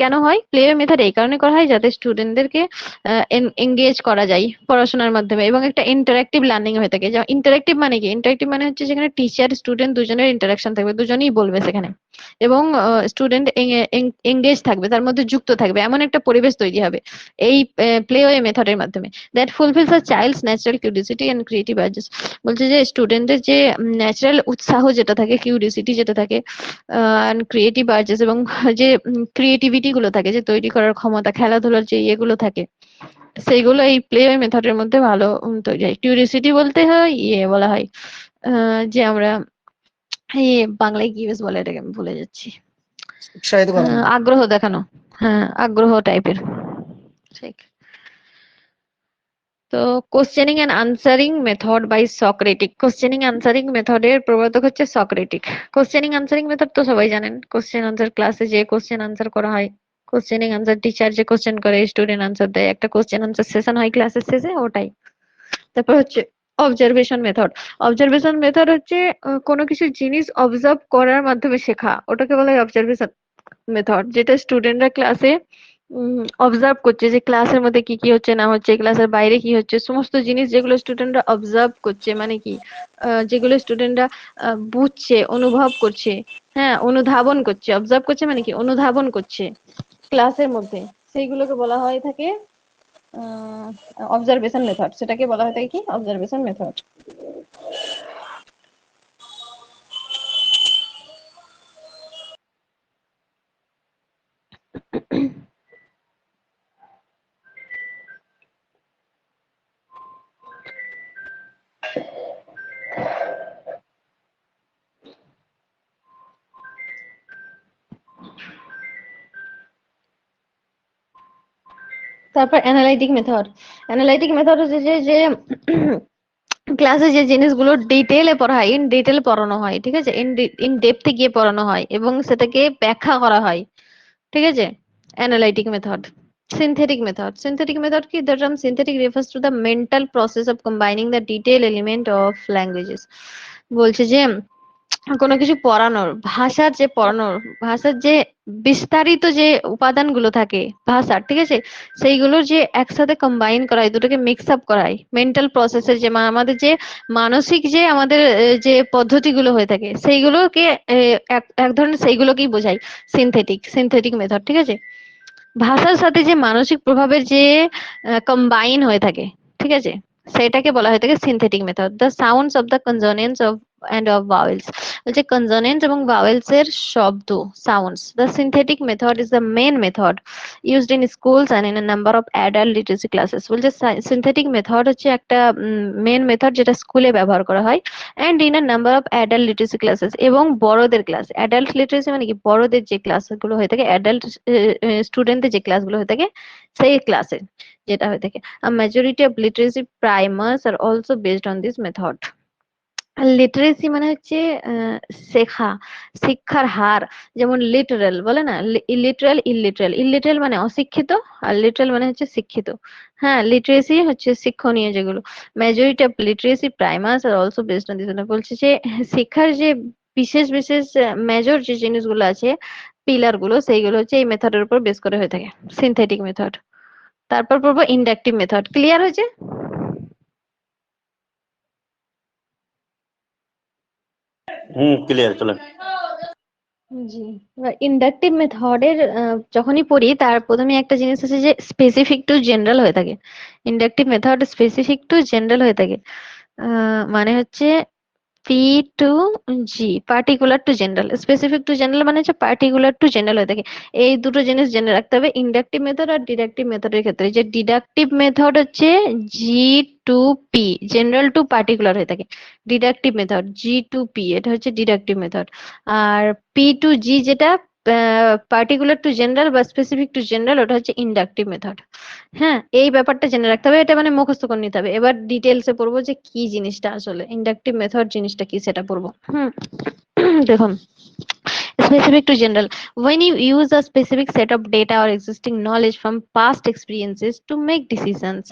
[SPEAKER 1] কেন হয়? প্লেওয়ে method এই কারণে করা হয় যাতে স্টুডেন্টদেরকে এঙ্গেজ করা যায় পড়াশোনার মাধ্যমে, এবং একটা ইন্টারেক্টিভ লার্নিং হয়ে থাকে। ইন্টারেক্টিভ মানে কি? ইন্টারেক্টিভ মানে হচ্ছে যেখানে টিচার স্টুডেন্ট দুজনের ইন্টারাকশন থাকবে, দুজনেই বলবে সেখানে। এবং স্টুডেন্ট এঙ্গেজ থাকবে, তার মধ্যে যুক্ত থাকবে, এমন একটা পরিবেশ তৈরি হবে এই প্লেওয়ে মেথডের মাধ্যমে। That ফুলফিলস a child's natural curiosity and creative urges. বলছে যে স্টুডেন্টের যে ন্যাচারাল উৎসাহ যেটা থাকে, কিউরিওসিটি যেটা থাকে, ক্রিয়েটিভ আর্জেস, এবং যে ক্রিয়েটিভিটি গুলো থাকে, যে তৈরি করার ক্ষমতা, খেলাধুলার যে ইয়েগুলো থাকে, সেইগুলো এই প্লেওয়ে মেথডের মধ্যে ভালো তৈরি হয়। কিউরিওসিটি বলতে হয় বলা হয় যে আমরা বাংলায় কি বেশ বলে, এটাকে আমি ভুলে যাচ্ছি।
[SPEAKER 7] উৎসাহিত করা।
[SPEAKER 1] আগ্রহ দেখানো, হ্যাঁ আগ্রহ টাইপের, ঠিক। তো questioning and answering method by Socratic. Questioning answering মেথডের প্রবর্তক হচ্ছে সক্রেটিক। কোশ্চেনিং আনসারিং মেথড তো সবাই জানেন, কোশ্চেন আনসার ক্লাসে যে কোশ্চেন আনসার করা হয়, কোশ্চেনিং আনসার টিচার যে কোশ্চেন করে স্টুডেন্ট আনসার দেয়, একটা কোশ্চেন আনসার সেশন হয় ক্লাসের শেষে, ওটাই। তারপর হচ্ছে অবজারভেশন মেথড। অবজারভেশন মেথড হচ্ছে কোনো কিছু জিনিস অবজার্ভ করার মাধ্যমে শেখা, ওটাকে বলা হয় অবজারভেশন মেথড। যেটা স্টুডেন্টরা ক্লাসে অবজার্ভ করছে, যে ক্লাসের মধ্যে কি কি হচ্ছে না হচ্ছে, ক্লাসের বাইরে কি হচ্ছে, সমস্ত জিনিস যেগুলো স্টুডেন্টরা অবজার্ভ করছে, মানে কি যেগুলো স্টুডেন্টরা বুঝছে, অনুভব করছে, হ্যাঁ অনুধাবন করছে। অবজার্ভ করছে মানে কি অনুধাবন করছে ক্লাসের মধ্যে, সেইগুলোকে বলা হয় থাকে অবজারভেশন মেথড। সেটাকে বলা হয় থাকে কি অবজারভেশন মেথড। তারপর অ্যানালাইটিক মেথড। অ্যানালাইটিক মেথড হচ্ছে যে ক্লাসে যে জিনিসগুলো ডিটেলে পড়া হয়, ইন ডিটেল পড়ানো হয়, ঠিক আছে, ইন ডেপথে গিয়ে পড়ানো হয় এবং সেটাকে ব্যাখ্যা করা হয়, ঠিক আছে, analytic method. Synthetic method. Synthetic method কি? The term synthetic refers to the mental process of combining the detailed element of languages. বলছে যে কোনো কিছু পড়ানোর, ভাষার যে বিস্তারিত যে উপাদানগুলো থাকে ভাষার, ঠিক আছে, সেইগুলোর যে একসাথে কম্বাইন করা হয়, দুটোকে মিক্স আপ করা হয় মেন্টাল প্রসেসের যে আমাদের যে মানসিক যে আমাদের যে পদ্ধতিগুলো হয়ে থাকে, সেইগুলোকে এক ধরনের সেইগুলোকেই বোঝায় সিনথেটিক মেথড, ঠিক আছে। ভাষার সাথে যে মানসিক প্রভাবের যে কম্বাইন হয়ে থাকে, ঠিক আছে, সেটাকে বলা হয়ে থাকে synthetic method. The sounds of the consonants of and of vowels, বলছে কনসোনেন্টস এবং ভাওয়েলস এর শব্দ, sounds. The synthetic method is the main method used in schools and in a number of adult literacy classes. বলছে synthetic method হচ্ছে একটা main method যেটা স্কুলে ব্যবহার করা হয়, and in a number of adult literacy classes, এবং বড়দের ক্লাস। অ্যাডাল্ট লিটারেসি মানে কি, বড়দের যে ক্লাসগুলো হয়ে থাকে, অ্যাডাল্ট স্টুডেন্টদের যে ক্লাসগুলো হয়ে থাকে, সেই ক্লাসে যেটা হয়ে থাকে। A majority of literacy primers are also based on this method. Literacy মানে হচ্ছে শেখা, শিক্ষার হার। যেমন লিটারাল বলে না, ইলিটারাল ইলিটারাল মানে অশিক্ষিত, আর লিটারাল মানে হচ্ছে শিক্ষিত। হ্যাঁ, লিটারেসি হচ্ছে শিক্ষণীয় যেগুলো। Majority of literacy primers are also based on this. বলছে যে শিক্ষার যে বিশেষ মেজর যে জিনিসগুলো আছে, পিলার গুলো, সেইগুলো হচ্ছে এই মেথডের উপর বেস করে হয়ে থাকে, সিনথেটিক মেথড। তারপর পড়বো ইন্ডাকটিভ মেথড। ক্লিয়ার হয়েছে?
[SPEAKER 8] ক্লিয়ার, চলেন।
[SPEAKER 1] জি, ইন্ডাকটিভ মেথডের যখনই পড়ি, তার প্রথমে একটা জিনিস আছে যে স্পেসিফিক টু জেনারেল হয়ে থাকে। Inductive method specific to general হয়ে থাকে, মানে হচ্ছে P to G, particular to general. Specific to general মানে হচ্ছে পার্টিকুলার টু জেনারেল হয়ে থাকে। এই দুটো জিনিস জেনে রাখতে হবে ইন্ডাকটিভ মেথড আর ডিডাকটিভ মেথডের ক্ষেত্রে। যে ডিডাকটিভ মেথড হচ্ছে G to P, general to particular হয়ে থাকে। Deductive method G to P, এটা হচ্ছে ডিডাকটিভ মেথড। আর পি টু জি যেটা পার্টিকুলার টু জেনারেল বা স্পেসিফিক টু জেনারেল, ওটা হচ্ছে ইন্ডাকটিভ মেথড। হ্যাঁ, এই ব্যাপারটা জেনে রাখতে হবে, এটা মানে মুখস্থ করে নিতে হবে। এবার ডিটেলসে পড়বো যে কি জিনিসটা আসলে ইন্ডাকটিভ মেথড জিনিসটা কি, সেটা পড়বো। দেখুন, specific to general. When you use a specific set of data or existing knowledge from past experiences to make decisions,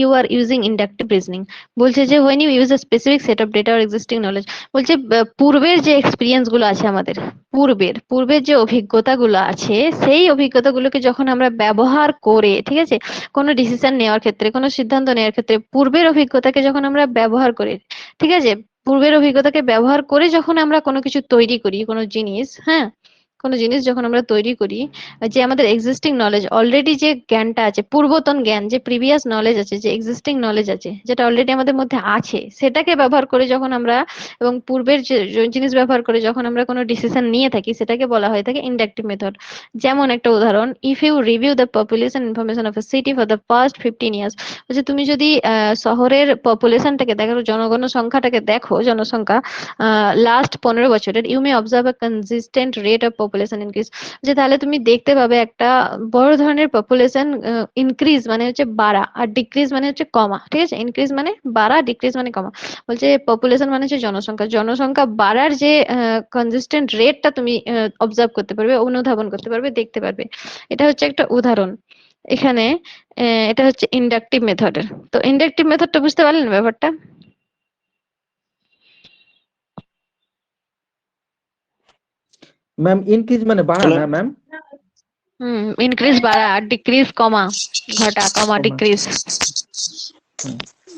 [SPEAKER 1] you are using inductive reasoning. বলছে যে when you use a specific set of data or existing knowledge, বলছে পূর্বের যে experience গুলো আছে আমাদের, পূর্বের যে অভিজ্ঞতাগুলো আছে, সেই অভিজ্ঞতাগুলোকে যখন আমরা ব্যবহার করে, ঠিক আছে, কোনো ডিসিশন নেওয়ার ক্ষেত্রে, কোনো সিদ্ধান্ত নেওয়ার ক্ষেত্রে পূর্বের অভিজ্ঞতাকে যখন আমরা ব্যবহার করি, ঠিক আছে, পূর্বের অভিজ্ঞতাকে ব্যবহার করে যখন আমরা কোনো কিছু তৈরি করি, কোনো জিনিস, হ্যাঁ, কোনো জিনিস যখন আমরা তৈরি করি, যে আমাদের এক্সিস্টিং নলেজ, অলরেডি যে জ্ঞানটা আছে, পূর্বতন জ্ঞান, যে প্রিভিয়াস নলেজ আছে, যে এক্সিস্টিং নলেজ আছে, যেটা অলরেডি আমাদের মধ্যে আছে, সেটাকে ব্যবহার করে যখন আমরা, এবং পূর্বের যে যে জিনিস ব্যবহার করে যখন আমরা কোনো ডিসিশন নিয়ে থাকি, সেটাকে বলা হয়ে থাকে ইন্ডাকটিভ মেথড। যেমন একটা উদাহরণ, if you review the population information of a city for the past 15 years, বলছে তুমি যদি শহরের পপুলেশনটাকে দেখো, জনগণ সংখ্যাটাকে দেখো, জনসংখ্যা লাস্ট 15 বছরের, you may observe a consistent rate of population increase, যে তাহলে তুমি দেখতে পাবে একটা বড় ধরনের পপুলেশন ইনক্রিজ মানে হচ্ছে বাড়া, আর ডিক্রিজ মানে হচ্ছে কমা, ঠিক আছে? ইনক্রিজ মানে বাড়া, ডিক্রিজ মানে কমা। বলছে পপুলেশন মানে হচ্ছে জনসংখ্যা, জনসংখ্যা বাড়ার যে কনসিস্টেন্ট রেটটা তুমি অবজার্ভ করতে পারবে, অনুধাবন করতে পারবে, দেখতে পারবে। এটা হচ্ছে একটা উদাহরণ এখানে। এটা হচ্ছে ইন্ডাকটিভ মেথডের। তো ইন্ডাকটিভ মেথডটা বুঝতে পারলেন ব্যাপারটা?
[SPEAKER 5] ম্যাম ইনক্রিজ মানে বাড়া
[SPEAKER 8] Hello?
[SPEAKER 5] না ম্যাম?
[SPEAKER 1] ইনক্রিজ বাড়া, আর ডিক্রিজ কমা, ঘটা, কমা,
[SPEAKER 5] কমা।
[SPEAKER 1] ডিক্রিজ।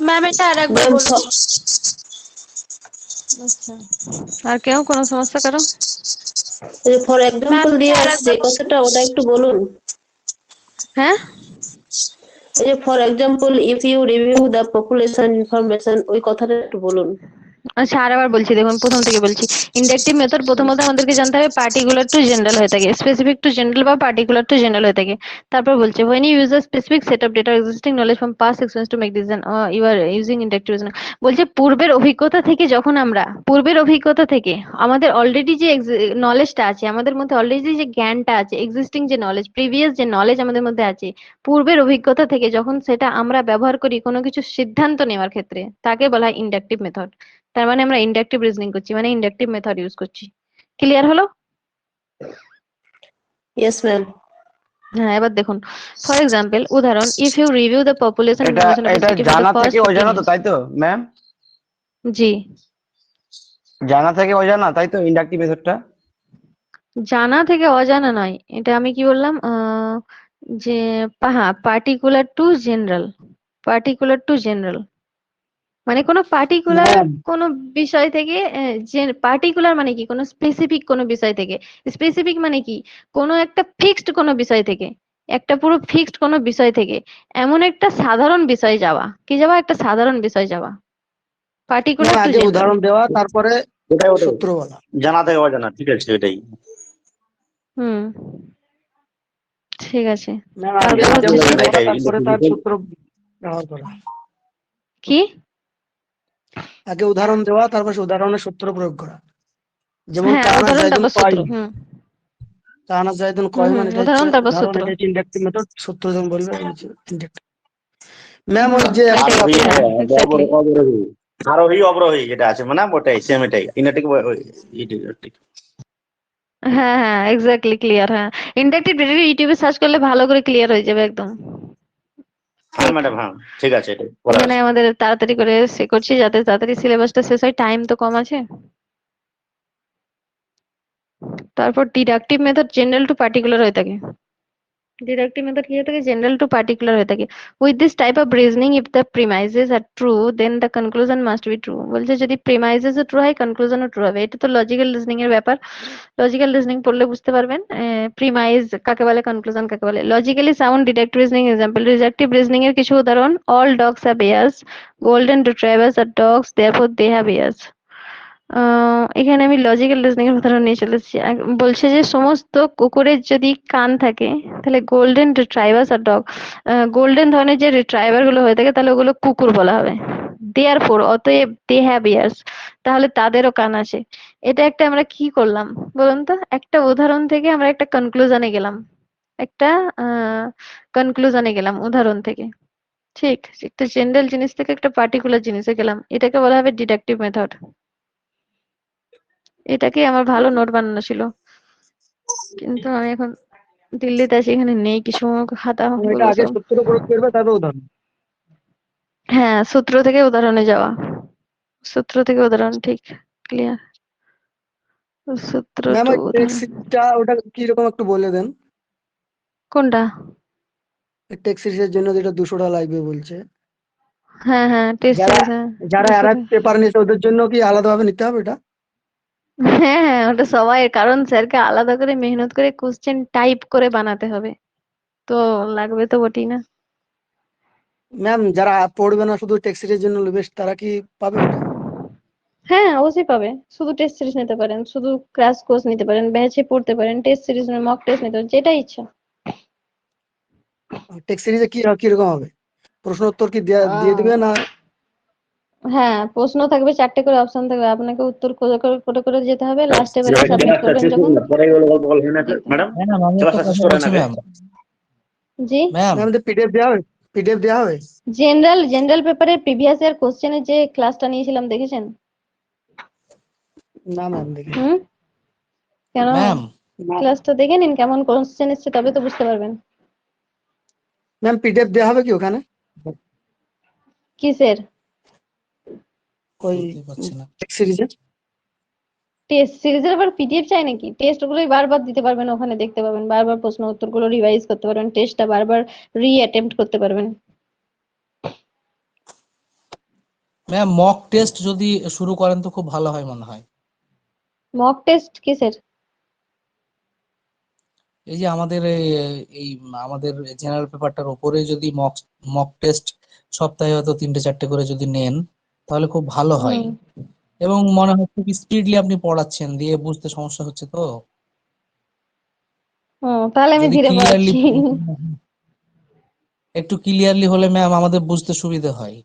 [SPEAKER 9] ম্যাম এটা আরেকবার
[SPEAKER 4] ম্যাম
[SPEAKER 9] বলুন।
[SPEAKER 1] আচ্ছা, আর কেউ কোনো সমস্যা কারো?
[SPEAKER 4] ফর এক্সাম্পল দিয়ে আসছে কথাটা, ওটা একটু বলুন।
[SPEAKER 1] হ্যাঁ,
[SPEAKER 4] এই যে for example if you review the population information, ওই কথাটা একটু বলুন।
[SPEAKER 1] আচ্ছা আরেকবার বলছি, দেখুন প্রথম থেকে বলছি। ইন্ডাকটিভ মেথড প্রথমত আমাদেরকে জানতে হবে পার্টিকুলার টু জেনারেল হয়ে থাকে, স্পেসিফিক টু জেনারেল বা পার্টিকুলার টু জেনারেল হয়ে থাকে। তারপর বলছে when you use a specific set of data or existing knowledge from past experience to make decision, you are using inductive reasoning। বলছে পূর্বের অভিজ্ঞতা থেকে, যখন আমরা পূর্বের অভিজ্ঞতা থেকে আমাদের অলরেডি যে নলেজটা আছে, আমাদের মধ্যে অলরেডি যে জ্ঞানটা আছে, এক্সিস্টিং যে নলেজ, প্রিভিয়াস যে নলেজ আমাদের মধ্যে আছে, পূর্বের অভিজ্ঞতা থেকে যখন সেটা আমরা ব্যবহার করি কোনো কিছু সিদ্ধান্ত নেওয়ার ক্ষেত্রে, তাকে বলা হয় ইন্ডাকটিভ মেথড। তার মানে আমরা ইন্ডাকটিভ রিজনিং করছি, মানে ইন্ডাকটিভ মেথড ইউজ করছি। ক্লিয়ার হলো?
[SPEAKER 4] Yes ma'am.
[SPEAKER 1] হ্যাঁ, এবার দেখুন, ফর এক্সাম্পল উদাহরণ, if you review the population
[SPEAKER 3] এটা
[SPEAKER 1] ইনফরমেশন অফ
[SPEAKER 3] এটা
[SPEAKER 1] সিটি ফর দ্য
[SPEAKER 3] জানা
[SPEAKER 1] ফার্স্ট
[SPEAKER 3] থেকে অজানা তো,
[SPEAKER 1] 15 years।
[SPEAKER 3] তাই তো ম্যাম?
[SPEAKER 1] জি,
[SPEAKER 3] জানা থেকে অজানা, তাই তো ইন্ডাকটিভ মেথডটা?
[SPEAKER 1] জানা থেকে অজানা নয়, এটা আমি কি বললাম, যে হ্যাঁ, particular to general, particular to general, মানে কোনো পার্টিকুলার
[SPEAKER 7] ম্যাম
[SPEAKER 1] কোনো বিষয় থেকে, যে পার্টিকুলার মানে কি, কোনো স্পেসিফিক কোনো বিষয় থেকে, স্পেসিফিক মানে কি, কোনো একটা ফিক্সড কোনো বিষয় থেকে, একটা পুরো ফিক্সড কোনো বিষয় থেকে এমন একটা সাধারণ বিষয় যাওয়া, কি যাওয়া, একটা সাধারণ বিষয় যাওয়া, পার্টিকুলার টু
[SPEAKER 7] আগে
[SPEAKER 1] জেনারেল।
[SPEAKER 7] উদাহরণ দেওয়া, তারপরে
[SPEAKER 8] ওটাই ওটাই
[SPEAKER 7] সূত্র বলা।
[SPEAKER 8] জানা থেকে অজানা, ঠিক আছে এটাই।
[SPEAKER 1] হুম, ঠিক আছে।
[SPEAKER 7] ম্যাম আগে
[SPEAKER 1] তারপর হচ্ছে
[SPEAKER 7] উদাহরণ
[SPEAKER 1] যে
[SPEAKER 7] দেওয়া,
[SPEAKER 8] এটাই
[SPEAKER 7] তারপরে তার সূত্র ব্যবহার করা।
[SPEAKER 1] কি,
[SPEAKER 7] আগে উদাহরণ দেওয়া, তারপর সেই উদাহরণের সূত্র প্রয়োগ করা। যেমন
[SPEAKER 1] হ্যাঁ,
[SPEAKER 7] কানা
[SPEAKER 1] উদাহরণ
[SPEAKER 7] জাইদুন
[SPEAKER 1] তারপর সূত্র।
[SPEAKER 7] কয়, কানা জাইদুন
[SPEAKER 1] হুম
[SPEAKER 7] কয়
[SPEAKER 1] হুম,
[SPEAKER 7] মানে এটা হচ্ছে
[SPEAKER 1] উদাহরণ তারপর
[SPEAKER 7] উদাহরণ,
[SPEAKER 1] সূত্র।
[SPEAKER 7] এটা হচ্ছে ইন্ডাকটিভ মেথড। সূত্র যখন বলবে ইন্ডাকটিভ। ম্যাম ওই
[SPEAKER 1] হুম,
[SPEAKER 7] যে একটা
[SPEAKER 1] এটাই,
[SPEAKER 8] আরোহী
[SPEAKER 1] হ্যাঁ, এক্স্যাক্টলি।
[SPEAKER 8] অবরোহী, আরোহী অবরোহী যেটা আছে মানে ওটাই সেম, এটাই ইনাটিক ঠিক।
[SPEAKER 1] হ্যাঁ হ্যাঁ, এক্স্যাক্টলি, ক্লিয়ার। হ্যাঁ, ইন্ডাকটিভ ইউটিউবে সার্চ করলে ভালো করে ক্লিয়ার হয়ে যাবে একদম।
[SPEAKER 8] হ্যাঁ
[SPEAKER 1] ঠিক,
[SPEAKER 8] ম্যাডাম, হ্যাঁ ঠিক আছে, এটাই করা
[SPEAKER 1] এখানে
[SPEAKER 8] আছে।
[SPEAKER 1] আমাদের তাড়াতাড়ি করে সে করছি যাতে তাড়াতাড়ি সিলেবাসটা শেষ হয়, টাইম তো কম আছে। তারপর deductive method general to particular হয়ে থাকে। ডিডাকটিভ মেথড কি হয়ে থাকে, জেনারেল টু পার্টিকুলার হয়ে থাকে। With this type of reasoning if the premises are true then the conclusion must be true. বলছে যদি প্রিমাইসেসও ট্রু হয়, কনক্লুশনও ট্রু হবে। এটা তো লজিক্যাল রিজনিং এর ব্যাপার, লজিক্যাল রিজনিং পড়লে বুঝতে পারবেন প্রিমাইজ কাকে বলে, কনক্লুশন কাকে বলে। Logically sound deductive reasoning example, deductive reasoning এর কিছু উদাহরণ, all dogs are bears, golden retrievers are dogs, therefore they have ears. এখানে আমি লজিক্যাল রিজনিং এর উদাহরণ নিয়ে চলে এসেছি। বলছে যে সমস্ত কুকুরের যদি কান থাকে, তাহলে গোল্ডেন রিট্রাইভার্স আর ডগ, গোল্ডেন ধরনের যে রিট্রাইভার গুলো হয়ে থাকে, তাহলে ওগুলো কুকুর বলা হবে। দেয়ারফোর অতএব, দে হ্যাভ ইয়ার্স, তাহলে তাদেরও কান আছে। এটা একটা আমরা কি করলাম বলুন তো, একটা উদাহরণ থেকে আমরা একটা কনক্লুশনে গেলাম, একটা কনক্লুশনে গেলাম উদাহরণ থেকে। ঠিক, একটা জেনারেল জিনিস থেকে একটা পার্টিকুলার জিনিসে গেলাম, এটাকে বলা হবে ডিডাকটিভ মেথড। এটাকে আমার ভালো নোট বানানো ছিল, কিন্তু আমি এখন দিল্লিতে আছি, এখানে নেই কিছু খাতা
[SPEAKER 7] এটা
[SPEAKER 1] গুলো
[SPEAKER 7] আগে
[SPEAKER 1] সব।
[SPEAKER 7] সূত্র প্রয়োগ করবে, তারপর উদাহরণ।
[SPEAKER 1] হ্যাঁ, সূত্র থেকে উদাহরণে যাওয়া, সূত্র থেকে উদাহরণ, ঠিক, ক্লিয়ার। সূত্র
[SPEAKER 7] ম্যাম
[SPEAKER 1] টু
[SPEAKER 7] ওই
[SPEAKER 1] উদাহরণ।
[SPEAKER 7] টেক্সটটা ওটা কি রকম একটু বলে দেন।
[SPEAKER 1] কোনটা?
[SPEAKER 7] টেক্সট সিরিজের জন্য যেটা 200টা লাগবে বলছে।
[SPEAKER 1] হ্যাঁ হ্যাঁ, টেস্ট
[SPEAKER 7] যারা
[SPEAKER 1] সিরিজ, হ্যাঁ
[SPEAKER 7] যারা
[SPEAKER 1] বুঝতে
[SPEAKER 7] অ্যারাইভ
[SPEAKER 1] পেরেছি।
[SPEAKER 7] পেপার নিয়েছে ওদের জন্য কি আলাদাভাবে নিতে হবে এটা?
[SPEAKER 1] হ্যাঁ হ্যাঁ, ওটা সবাই, কারণ স্যারকে আলাদা করে মেহনত করে কোশ্চেন টাইপ করে বানাতে হবে, তো লাগবে তো বটেই না।
[SPEAKER 7] ম্যাম যারা পড়বে না শুধু টেক্সট সিরিজের জন্য নেবে তারা কি পাবে ওটা?
[SPEAKER 1] হ্যাঁ অবশ্যই পাবে, শুধু টেস্ট সিরিজ নিতে পারেন, শুধু ক্র্যাশ কোর্স নিতে পারেন, ব্যাচে পড়তে পারেন, টেস্ট সিরিজ মক টেস্ট নিতে পারেন, যেটা ইচ্ছা।
[SPEAKER 7] টেক্সট সিরিজে কি কিরকম হবে? প্রশ্ন উত্তর কি দিয়ে দিবে না?
[SPEAKER 1] হ্যাঁ, প্রশ্ন থাকবে, 4টে করে অপশন থাকবে, আপনাকে উত্তর করে করে করে করে যেতে হবে, লাস্টে বেলায় সাবমিট করবেন যখন।
[SPEAKER 8] পরে গল্প বলবেন না
[SPEAKER 1] দেখতে
[SPEAKER 8] ম্যাডাম,
[SPEAKER 1] হবে।
[SPEAKER 3] ম্যাম আমি
[SPEAKER 8] ক্লাস
[SPEAKER 3] একটা
[SPEAKER 8] শেষ
[SPEAKER 3] কথা
[SPEAKER 8] করেন
[SPEAKER 3] বলছি
[SPEAKER 8] আগে।
[SPEAKER 3] ম্যাম।
[SPEAKER 1] জি,
[SPEAKER 3] ম্যাম
[SPEAKER 7] ম্যাম পিডিএফ দেওয়া হবে? পিডিএফ দেওয়া হবে?
[SPEAKER 1] জেনারেল পেপারের প্রিভিয়াস ইয়ার কোশ্চেনের যে ক্লাসটা নিয়েছিলাম দেখেছেন?
[SPEAKER 7] না ম্যাম দেখি
[SPEAKER 1] হুম, কেন?
[SPEAKER 3] ম্যাম
[SPEAKER 1] ক্লাসটা দেখে নিন, কেমন কোশ্চেন এসছে, তবে তো বুঝতে পারবেন।
[SPEAKER 7] ম্যাম পিডিএফ দেওয়া হবে কি ওখানে?
[SPEAKER 1] কিসের?
[SPEAKER 7] ওই
[SPEAKER 3] বুঝতেই পারছি না।
[SPEAKER 7] টেক্সট সিরিজে?
[SPEAKER 1] টেস্ট সিরিজের আবার পিডিএফ চাই নাকি? টেস্ট গুলোই বারবার দিতে পারবেন, ওখানে দেখতে পাবেন, বারবার প্রশ্ন উত্তরগুলো রিভাইজ করতে পারবেন, টেস্টটা বারবার অ্যাটেম্প্ট করতে পারবেন।
[SPEAKER 3] ম্যাম মক টেস্ট যদি শুরু করেন তো খুব ভালো হয় মনে হয়।
[SPEAKER 1] মক টেস্ট কিসের?
[SPEAKER 3] এই যে আমাদের এই আমাদের জেনারেল পেপারটার উপরে যদি মক টেস্ট সপ্তাহে হয়তো 3টে 4টে করে যদি নেন তাহলে খুব ভালো হয়।
[SPEAKER 1] হুম
[SPEAKER 3] এবং মনে হয় খুব স্পিডলি আপনি পড়াচ্ছেন, দিয়ে বুঝতে সমস্যা হচ্ছে তো।
[SPEAKER 1] হুম, তাহলে আমি
[SPEAKER 3] যদি
[SPEAKER 1] ধীরে
[SPEAKER 3] ক্লিয়ারলি
[SPEAKER 1] পড়াচ্ছি।
[SPEAKER 3] একটু ক্লিয়ারলি হলে ম্যাম আমাদের বুঝতে সুবিধা হয়।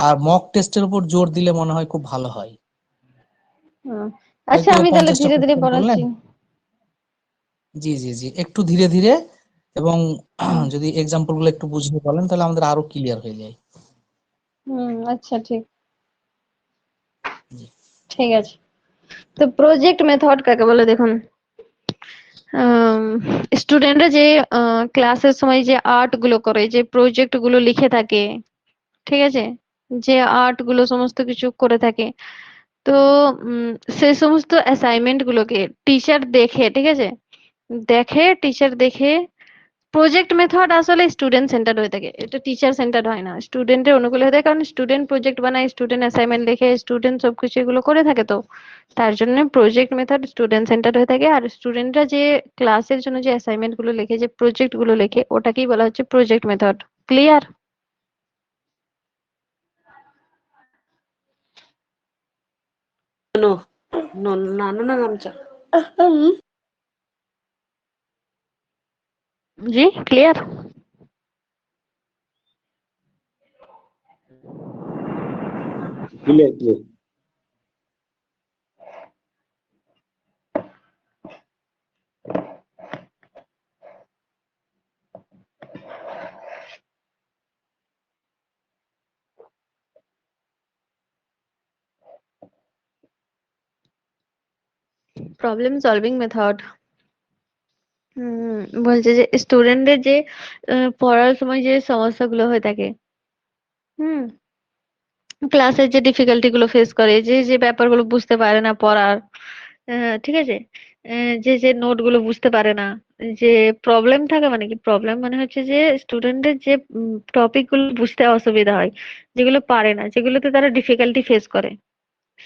[SPEAKER 3] আর মক টেস্টের উপর জোর দিলে মনে হয় খুব ভালো হয়।
[SPEAKER 1] হুম, আচ্ছা
[SPEAKER 3] হয়তো
[SPEAKER 1] আমি তাহলে
[SPEAKER 3] 50টা
[SPEAKER 1] ধীরে ধীরে
[SPEAKER 3] কোশ্চেন
[SPEAKER 1] পড়াচ্ছি।
[SPEAKER 3] করলেন। জি জি জি, একটু ধীরে ধীরে এবং
[SPEAKER 1] হুম
[SPEAKER 3] যদি এক্সাম্পল গুলো একটু বুঝিয়ে বলেন তাহলে আমাদের আরো ক্লিয়ার হয়ে যায়।
[SPEAKER 1] আচ্ছা ঠিক ঠিক আছে। তো প্রজেক্ট মেথড কাকে বলে দেখুন, স্টুডেন্টরা যে ক্লাসের সময় যে আর্ট গুলো করে, যে প্রজেক্ট গুলো লিখে থাকে, ঠিক আছে, যে আর্ট গুলো সমস্ত কিছু করে থাকে, তো উম, সে সমস্ত অ্যাসাইনমেন্ট গুলোকে টিচার দেখে, ঠিক আছে, টিচার দেখে। প্রজেক্ট মেথড আসলে স্টুডেন্ট সেন্টার হয়ে থাকে, এটা টিচার সেন্টার হয় না, স্টুডেন্টের অনুকূলে হয়ে থাকে, কারণ স্টুডেন্ট প্রজেক্ট বানায়, স্টুডেন্ট অ্যাসাইনমেন্ট লেখে, স্টুডেন্ট সবকিছু এগুলো করে থাকে, তো তার জন্য প্রজেক্ট মেথড স্টুডেন্ট সেন্টার হয়ে থাকে। আর স্টুডেন্টরা যে ক্লাসের জন্য যে অ্যাসাইনমেন্ট গুলো লেখে, যে প্রজেক্ট গুলো লেখে, ওটাকেই বলা হচ্ছে project method. Clear?
[SPEAKER 4] No, no, no, no, no, no.
[SPEAKER 1] জি clear.
[SPEAKER 8] Clear clear.
[SPEAKER 1] Problem solving method বলছে যে স্টুডেন্টদের যে পড়ার সময় যে সমস্যাগুলো হয়ে থাকে, হুম, ক্লাসের যে ডিফিকাল্টি গুলো ফেস করে, যে যে ব্যাপারগুলো বুঝতে পারে না পড়ার, ঠিক আছে, যে যে নোট গুলো বুঝতে পারে না, যে প্রবলেম থাকে, মানে কি প্রবলেম মানে হচ্ছে যে স্টুডেন্টের যে টপিক গুলো বুঝতে অসুবিধা হয়, যেগুলো পারে না, যেগুলোতে তারা ডিফিকাল্টি ফেস করে,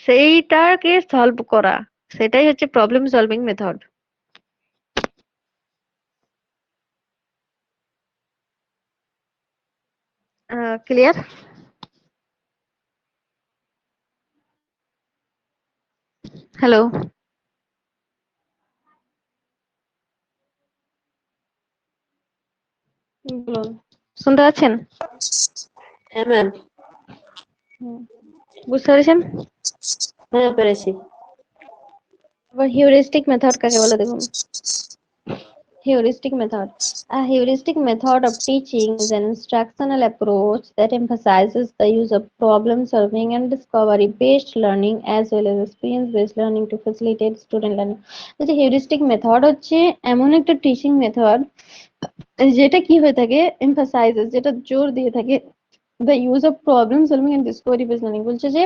[SPEAKER 1] সেইটাকে সলভ করা, সেটাই হচ্ছে problem solving method. Clear? Hello, বলুন, শুনতে পাচ্ছেন?
[SPEAKER 4] হ্যাঁ ম্যাম,
[SPEAKER 1] হুম, বুঝতে পেরেছেন?
[SPEAKER 4] হ্যাঁ পেরেছি।
[SPEAKER 1] আবার হিউরিস্টিক মেথড কাকে বলে দেখুন। Heuristic method. A heuristic method of teaching is an instructional approach that emphasizes the use of problem solving and discovery based learning as well as experience based learning to facilitate student learning. যে heuristic method হচ্ছে এমন একটা teaching method যেটা কি হয়ে থাকে, emphasises, যেটা জোর দিয়ে থাকে the use of problem solving and discovery based learning বলছে যে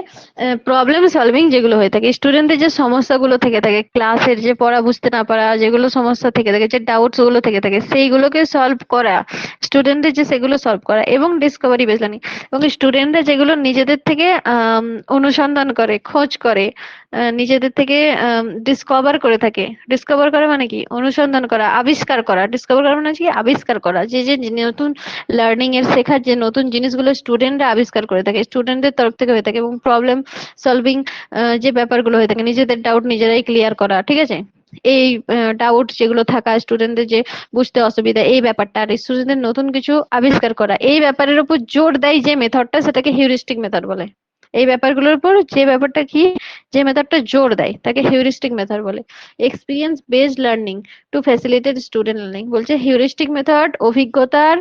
[SPEAKER 1] প্রবলেম সলভিং যেগুলো হয়ে থাকে, স্টুডেন্টদের যে সমস্যাগুলো থেকে থাকে, ক্লাসের যে পড়া বুঝতে না পারা যেগুলো সমস্যা থেকে থাকে, যে ডাউটস গুলো থেকে থাকে, সেইগুলোকে সলভ করা, স্টুডেন্টদের যে সেগুলো সলভ করা, এবং ডিসকভারি বেসড লার্নিং, এবং স্টুডেন্টরা যেগুলো নিজেদের থেকে অনুসন্ধান করে, খোঁজ করে, নিজেদের থেকে ডিসকভার করে থাকে। ডিসকভার করা মানে কি? অনুসন্ধান করা, আবিষ্কার করা। ডিসকভার করা মানে হচ্ছে কি? আবিষ্কার করা। যে যে নতুন লার্নিং এর শেখার যে নতুন জিনিসগুলো স্টুডেন্টরা আবিষ্কার করে থাকে, স্টুডেন্টদের তরফ থেকে হয়ে থাকে। এবং প্রবলেম সলভিং যে ব্যাপারগুলো হয়ে থাকে, নিজেদের ডাউট নিজেরাই ক্লিয়ার করা, ঠিক আছে? এই ডাউট যেগুলো থাকা, স্টুডেন্টদের যে বুঝতে অসুবিধা এই ব্যাপারটা, আর স্টুডেন্টদের নতুন কিছু আবিষ্কার করা, এই ব্যাপারের উপর জোর দেয় যে মেথডটা, সেটাকে হিউরিস্টিক মেথড বলে। এই ব্যাপারগুলোর উপর যে ব্যাপারটা কি, যে মেথডটা জোর দেয়, তাকে হিউরিস্টিক মেথড বলে। Experience based learning to facilitate student learning বলছে হিউরিস্টিক মেথড অভিজ্ঞতার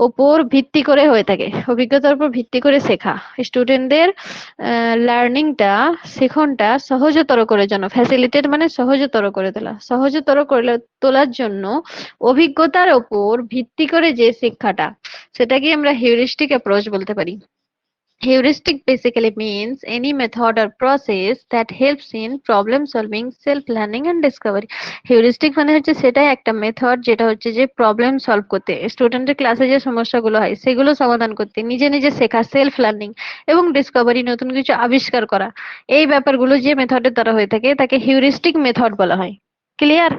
[SPEAKER 1] ওপর ভিত্তি করে হয়ে থাকে, অভিজ্ঞতার উপর ভিত্তি করে শেখা, স্টুডেন্টদের লার্নিংটা, শেখনটা সহজতর করে জন্য, ফ্যাসিলিটেট মানে সহজতর করে তোলা, সহজতর করে তোলার জন্য অভিজ্ঞতার ওপর ভিত্তি করে যে শিক্ষাটা, সেটাকে আমরা হিউরিস্টিক অ্যাপ্রোচ বলতে পারি। Heuristic basically means any method or process that helps in problem solving, self learning and discovery. Heuristic মানে হচ্ছে সেটাই একটা মেথড যেটা হচ্ছে যে প্রবলেম সলভ করতে, স্টুডেন্টের ক্লাসে যে সমস্যাগুলো হয় সেগুলো সমাধান করতে, নিজে নিজে শেখা, সেলফ লার্নিং, এবং ডিসকভারি, নতুন কিছু আবিষ্কার করা, এই ব্যাপারগুলো যে মেথডের দ্বারা হয়ে থাকে তাকে হিউরিস্টিক মেথড বলা হয়। ক্লিয়ার?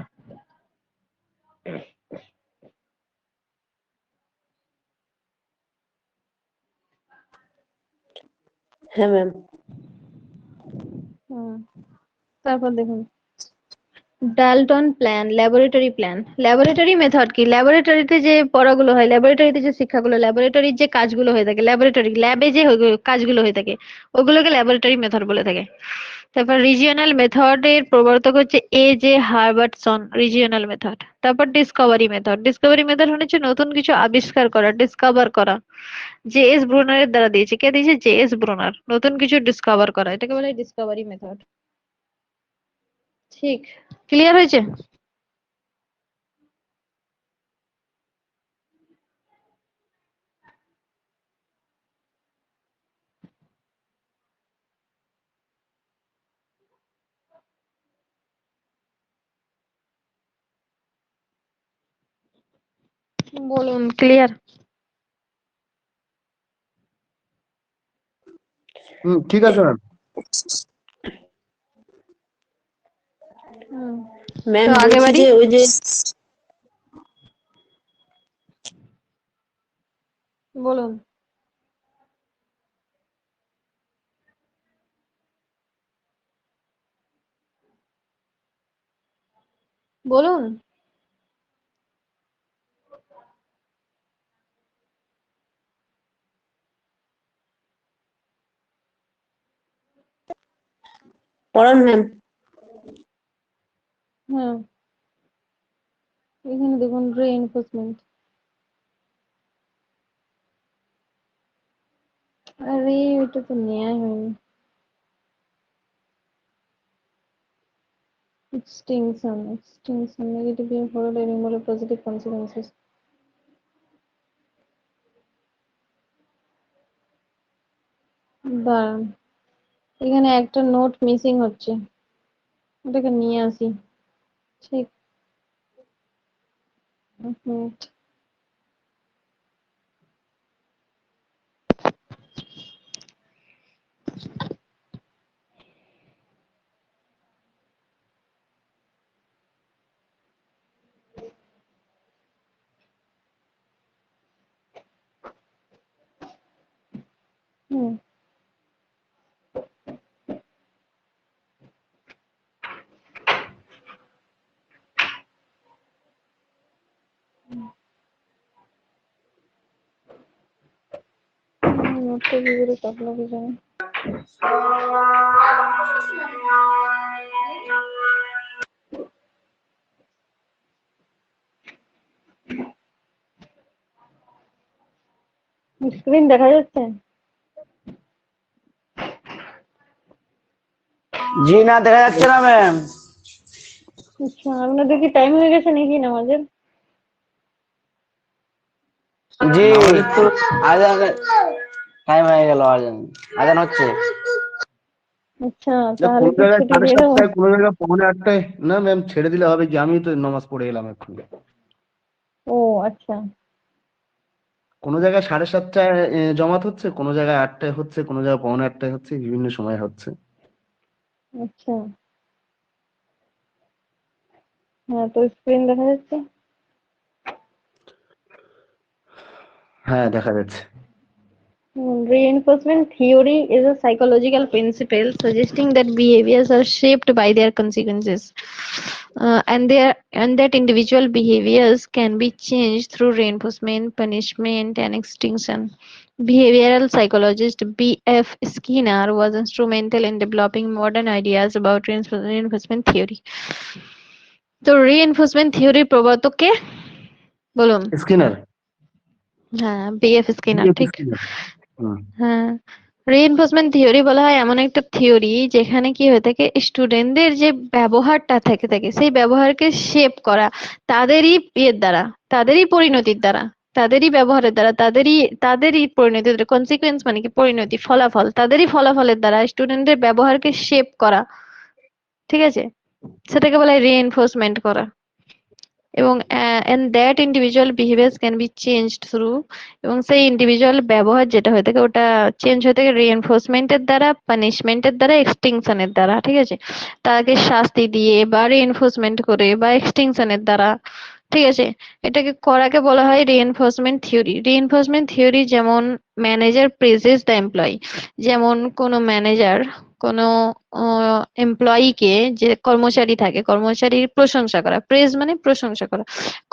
[SPEAKER 4] হ্যাঁ ম্যাম।
[SPEAKER 1] তারপর দেখুন Dalton plan, laboratory plan. Laboratory method কি? ল্যাবরেটরিতে যে পড়াগুলো হয়, ল্যাবরেটরিতে যে শিক্ষাগুলো, ল্যাবরেটরির যে কাজগুলো হয়ে থাকে, ল্যাবরেটরি ল্যাবে যে কাজগুলো হয়ে থাকে, ওগুলোকে ল্যাবরেটরি মেথড বলে থাকে। তারপর রিজিওনাল মেথডের প্রবর্তক হচ্ছে A.J. Herbertson, regional method. তারপর ডিসকভারি মেথড, ডিসকভারি মেথড হচ্ছে নতুন কিছু আবিষ্কার করা, ডিসকভার করা। J.S. ব্রুনারের দ্বারা দিয়েছে, কে দিয়েছে? J.S. ব্রুনার, নতুন কিছু ডিসকভার করা, এটাকে বলে ডিসকভারি মেথড। ঠিক, ক্লিয়ার হয়েছে? বলুন, ক্লিয়ার?
[SPEAKER 2] ঠিক আছে ম্যাম।
[SPEAKER 4] ম্যাম
[SPEAKER 1] তো
[SPEAKER 4] বলছি
[SPEAKER 1] আগেবারই
[SPEAKER 4] যে ওই যে
[SPEAKER 1] বলুন। বলুন।
[SPEAKER 4] পড়ান ম্যাম।
[SPEAKER 1] হ্যাঁ, এখানে দেখুন রিইনফোর্সমেন্ট। আরে এটা তো নেয়াই হয়নি। Extinction, negative being followed by removal of positive consequences. দাঁড়ান, এখানে একটা নোট মিসিং হচ্ছে, ওটাকে নিয়ে আসি। ঠিক, এক মিনিট। হুম, নোটটা কি করে কাটলো কি জানি। স্ক্রিন দেখা যাচ্ছে?
[SPEAKER 9] জি না, দেখা যাচ্ছে না ম্যাম।
[SPEAKER 1] আচ্ছা, আপনাদের কি টাইম হয়ে গেছে নাকি নামাজের?
[SPEAKER 9] জি
[SPEAKER 2] আমাদের তো
[SPEAKER 9] আজান টাইম হয়ে গেল আজান আজান হচ্ছে।
[SPEAKER 1] আচ্ছা,
[SPEAKER 2] না
[SPEAKER 1] তাহলে
[SPEAKER 2] কোন
[SPEAKER 1] কি
[SPEAKER 2] জায়গায়
[SPEAKER 1] ছুটি দিয়ে দেবো?
[SPEAKER 2] 7:30টায়, কোন জায়গায় 7:45টায়। না ম্যাম ছেড়ে দিলে হবে কি, আমি তো নামাজ পড়ে এলাম এখন।
[SPEAKER 1] ও আচ্ছা।
[SPEAKER 2] কোনো জায়গায় 7:30টায় জমাত হচ্ছে, কোনো জায়গায় 8টায় হচ্ছে, কোনো জায়গায় 7:45টায় হচ্ছে, বিভিন্ন সময় হচ্ছে।
[SPEAKER 1] আচ্ছা, হ্যাঁ, তো স্ক্রিন দেখা যাচ্ছে।
[SPEAKER 2] হ্যাঁ দেখা যাচ্ছে।
[SPEAKER 1] Reinforcement theory is a psychological principle suggesting that behaviors are shaped by their consequences, and that individual behaviors can be changed through reinforcement, punishment, and extinction. Behavioral psychologist B.F. Skinner was instrumental in developing modern ideas about reinforcement theory. তো reinforcement theory প্রবর্তক কে বলুন?
[SPEAKER 2] Skinner.
[SPEAKER 1] হ্যাঁ, B.F. Skinner,
[SPEAKER 2] BF
[SPEAKER 1] ঠিক।
[SPEAKER 2] Skinner. হুম।
[SPEAKER 1] হ্যাঁ, reinforcement theory বলা হয় এমন একটা থিওরি যেখানে কি হয়ে থাকে, স্টুডেন্টদের যে ব্যবহারটা থেকে থাকে সেই ব্যবহারকে শেপ করা তাদেরই ইয়ের দ্বারা, তাদেরই পরিণতির দ্বারা, তাদেরই ব্যবহারের দ্বারা, তাদেরই পরিণতির দ্বারা। কনসিকুয়েন্স মানে কি? পরিণতি, ফলাফল, তাদেরই ফলাফলের দ্বারা স্টুডেন্টদের ব্যবহারকে শেপ করা, ঠিক আছে? সেটাকে বলা হয় রিইনফোর্সমেন্ট করা। এবং and that individual behaviors can be changed through, এবং সেই ইন্ডিভিজুয়াল ব্যবহার যেটা হয়ে থাকে ওটা চেঞ্জ হয়ে থাকে রিইনফোর্সমেন্টের দ্বারা, পানিশমেন্টের দ্বারা, এক্সটিংশনের দ্বারা, ঠিক আছে? তাকে শাস্তি দিয়ে বা রিইনফোর্সমেন্ট করে বা এক্সটিংশনের দ্বারা, ঠিক আছে? এটাকে করাকে বলা হয় রিইনফোর্সমেন্ট থিওরি। রিইনফোর্সমেন্ট থিওরি যেমন ম্যানেজার প্রেজেস দ্য এমপ্লয়ি, যেমন কোনো ম্যানেজার কোনো এমপ্লয়িকে, যে কর্মচারী থাকে, কর্মচারীর প্রশংসা করা, প্রেজ মানে প্রশংসা করা,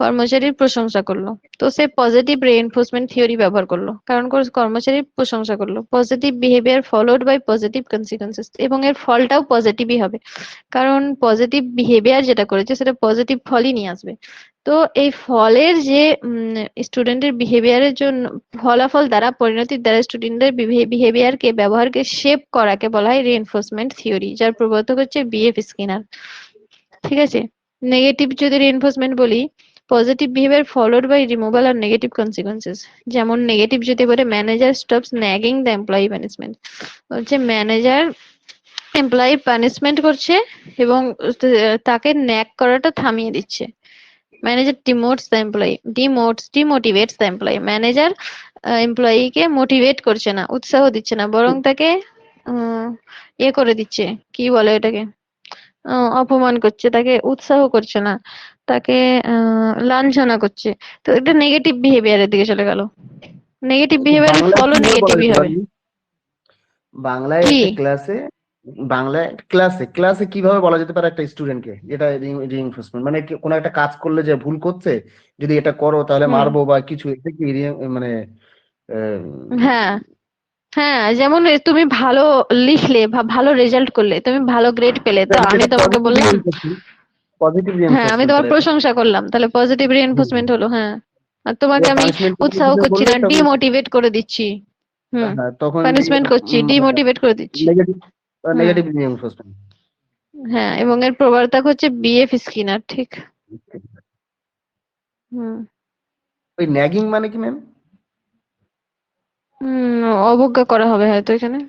[SPEAKER 1] কর্মচারীর প্রশংসা করলো, তো সে পজিটিভ রিইনফোর্সমেন্ট থিওরি ব্যবহার করলো, কারণ কর্মচারীর প্রশংসা করলো। Positive behaviour followed by positive consequences, এবং এর ফলটাও পজিটিভই হবে, কারণ পজিটিভ বিহেভিয়ার যেটা করেছে সেটা পজিটিভ ফলই নিয়ে আসবে। তো এই ফলের যে স্টুডেন্টের বিহেভিয়ারের জন্য, ফলাফল দ্বারা, পরিণতির দ্বারা স্টুডেন্টের বিহেভিয়ারকে, ব্যবহারকে শেপ করাকে বলা হয় রিইনফোর্সমেন্ট থিওরি, যার প্রবর্তক হচ্ছে B.F. স্কিনার, ঠিক আছে? নেগেটিভ যদি রিইনফোর্সমেন্ট বলি, positive behaviour followed by removal আর নেগেটিভ কনসিকুয়েন্সেস। যেমন নেগেটিভ যদি বলে, manager stops nagging the employee punishment, হচ্ছে ম্যানেজার এমপ্লয়ি পানিশমেন্ট করছে এবং তাকে ন্যাগ করাটা থামিয়ে দিচ্ছে। Manager demotes the employee, demotivates the employee, manager এমপ্লয়িকে মোটিভেট করছে না, উৎসাহ দিচ্ছে না, বরং তাকে ইয়ে করে দিচ্ছে, কি বলে এটাকে, অপমান করছে, তাকে উৎসাহ করছে না, তাকে লাঞ্ছনা করছে। তো এটা নেগেটিভ বিহেভিয়ারের দিকে চলে গেল। নেগেটিভ বিহেভিয়ারের
[SPEAKER 2] বাংলায়
[SPEAKER 1] ফলও
[SPEAKER 2] কিভাবে বলা
[SPEAKER 1] নেগেটিভই
[SPEAKER 2] যেতে
[SPEAKER 1] হবে।
[SPEAKER 2] পারে? বাংলায়
[SPEAKER 1] কি?
[SPEAKER 2] একটা ক্লাসে, বাংলায় ক্লাসে কিভাবে বলা যেতে পারে একটা স্টুডেন্টকে, যেটা রিইনফোর্সমেন্ট মানে কোনো একটা কাজ করলে যে ভুল করছে, যদি এটা করো তাহলে
[SPEAKER 1] হুম,
[SPEAKER 2] মারবো বা কিছু, এটা কি মানে
[SPEAKER 1] হ্যাঁ, হ্যাঁ, যেমন তুমি ভালো লিখলে, ভালো রেজাল্ট করলে, তুমি ভালো গ্রেড পেলে, তো আমি তোমাকে বললাম,
[SPEAKER 2] পজিটিভ
[SPEAKER 1] হ্যাঁ, আমি
[SPEAKER 2] রিইনফোর্সমেন্ট
[SPEAKER 1] তোমার
[SPEAKER 2] করে।
[SPEAKER 1] প্রশংসা করলাম, তাহলে পজিটিভ রিইনফোর্সমেন্ট হলো, হ্যাঁ। আর তোমাকে আমি
[SPEAKER 2] পানিশমেন্ট
[SPEAKER 1] উৎসাহ করছি
[SPEAKER 2] করলে
[SPEAKER 1] না,
[SPEAKER 2] তখন,
[SPEAKER 1] ডিমোটিভেট করে দিচ্ছি। হুম,
[SPEAKER 2] হ্যাঁ তখন
[SPEAKER 1] পানিশমেন্ট করছি, ডিমোটিভেট করে দিচ্ছি।
[SPEAKER 2] নেগেটিভ
[SPEAKER 1] হুম,
[SPEAKER 2] নেগেটিভ রিইনফোর্সমেন্ট।
[SPEAKER 1] হ্যাঁ, এবং এর প্রবর্তক হচ্ছে B.F. স্কিনার, ঠিক। হুম,
[SPEAKER 2] ওই ন্যাগিং মানে কি ম্যাম?
[SPEAKER 1] অবজ্ঞা করা হবে হয়তো এখানে।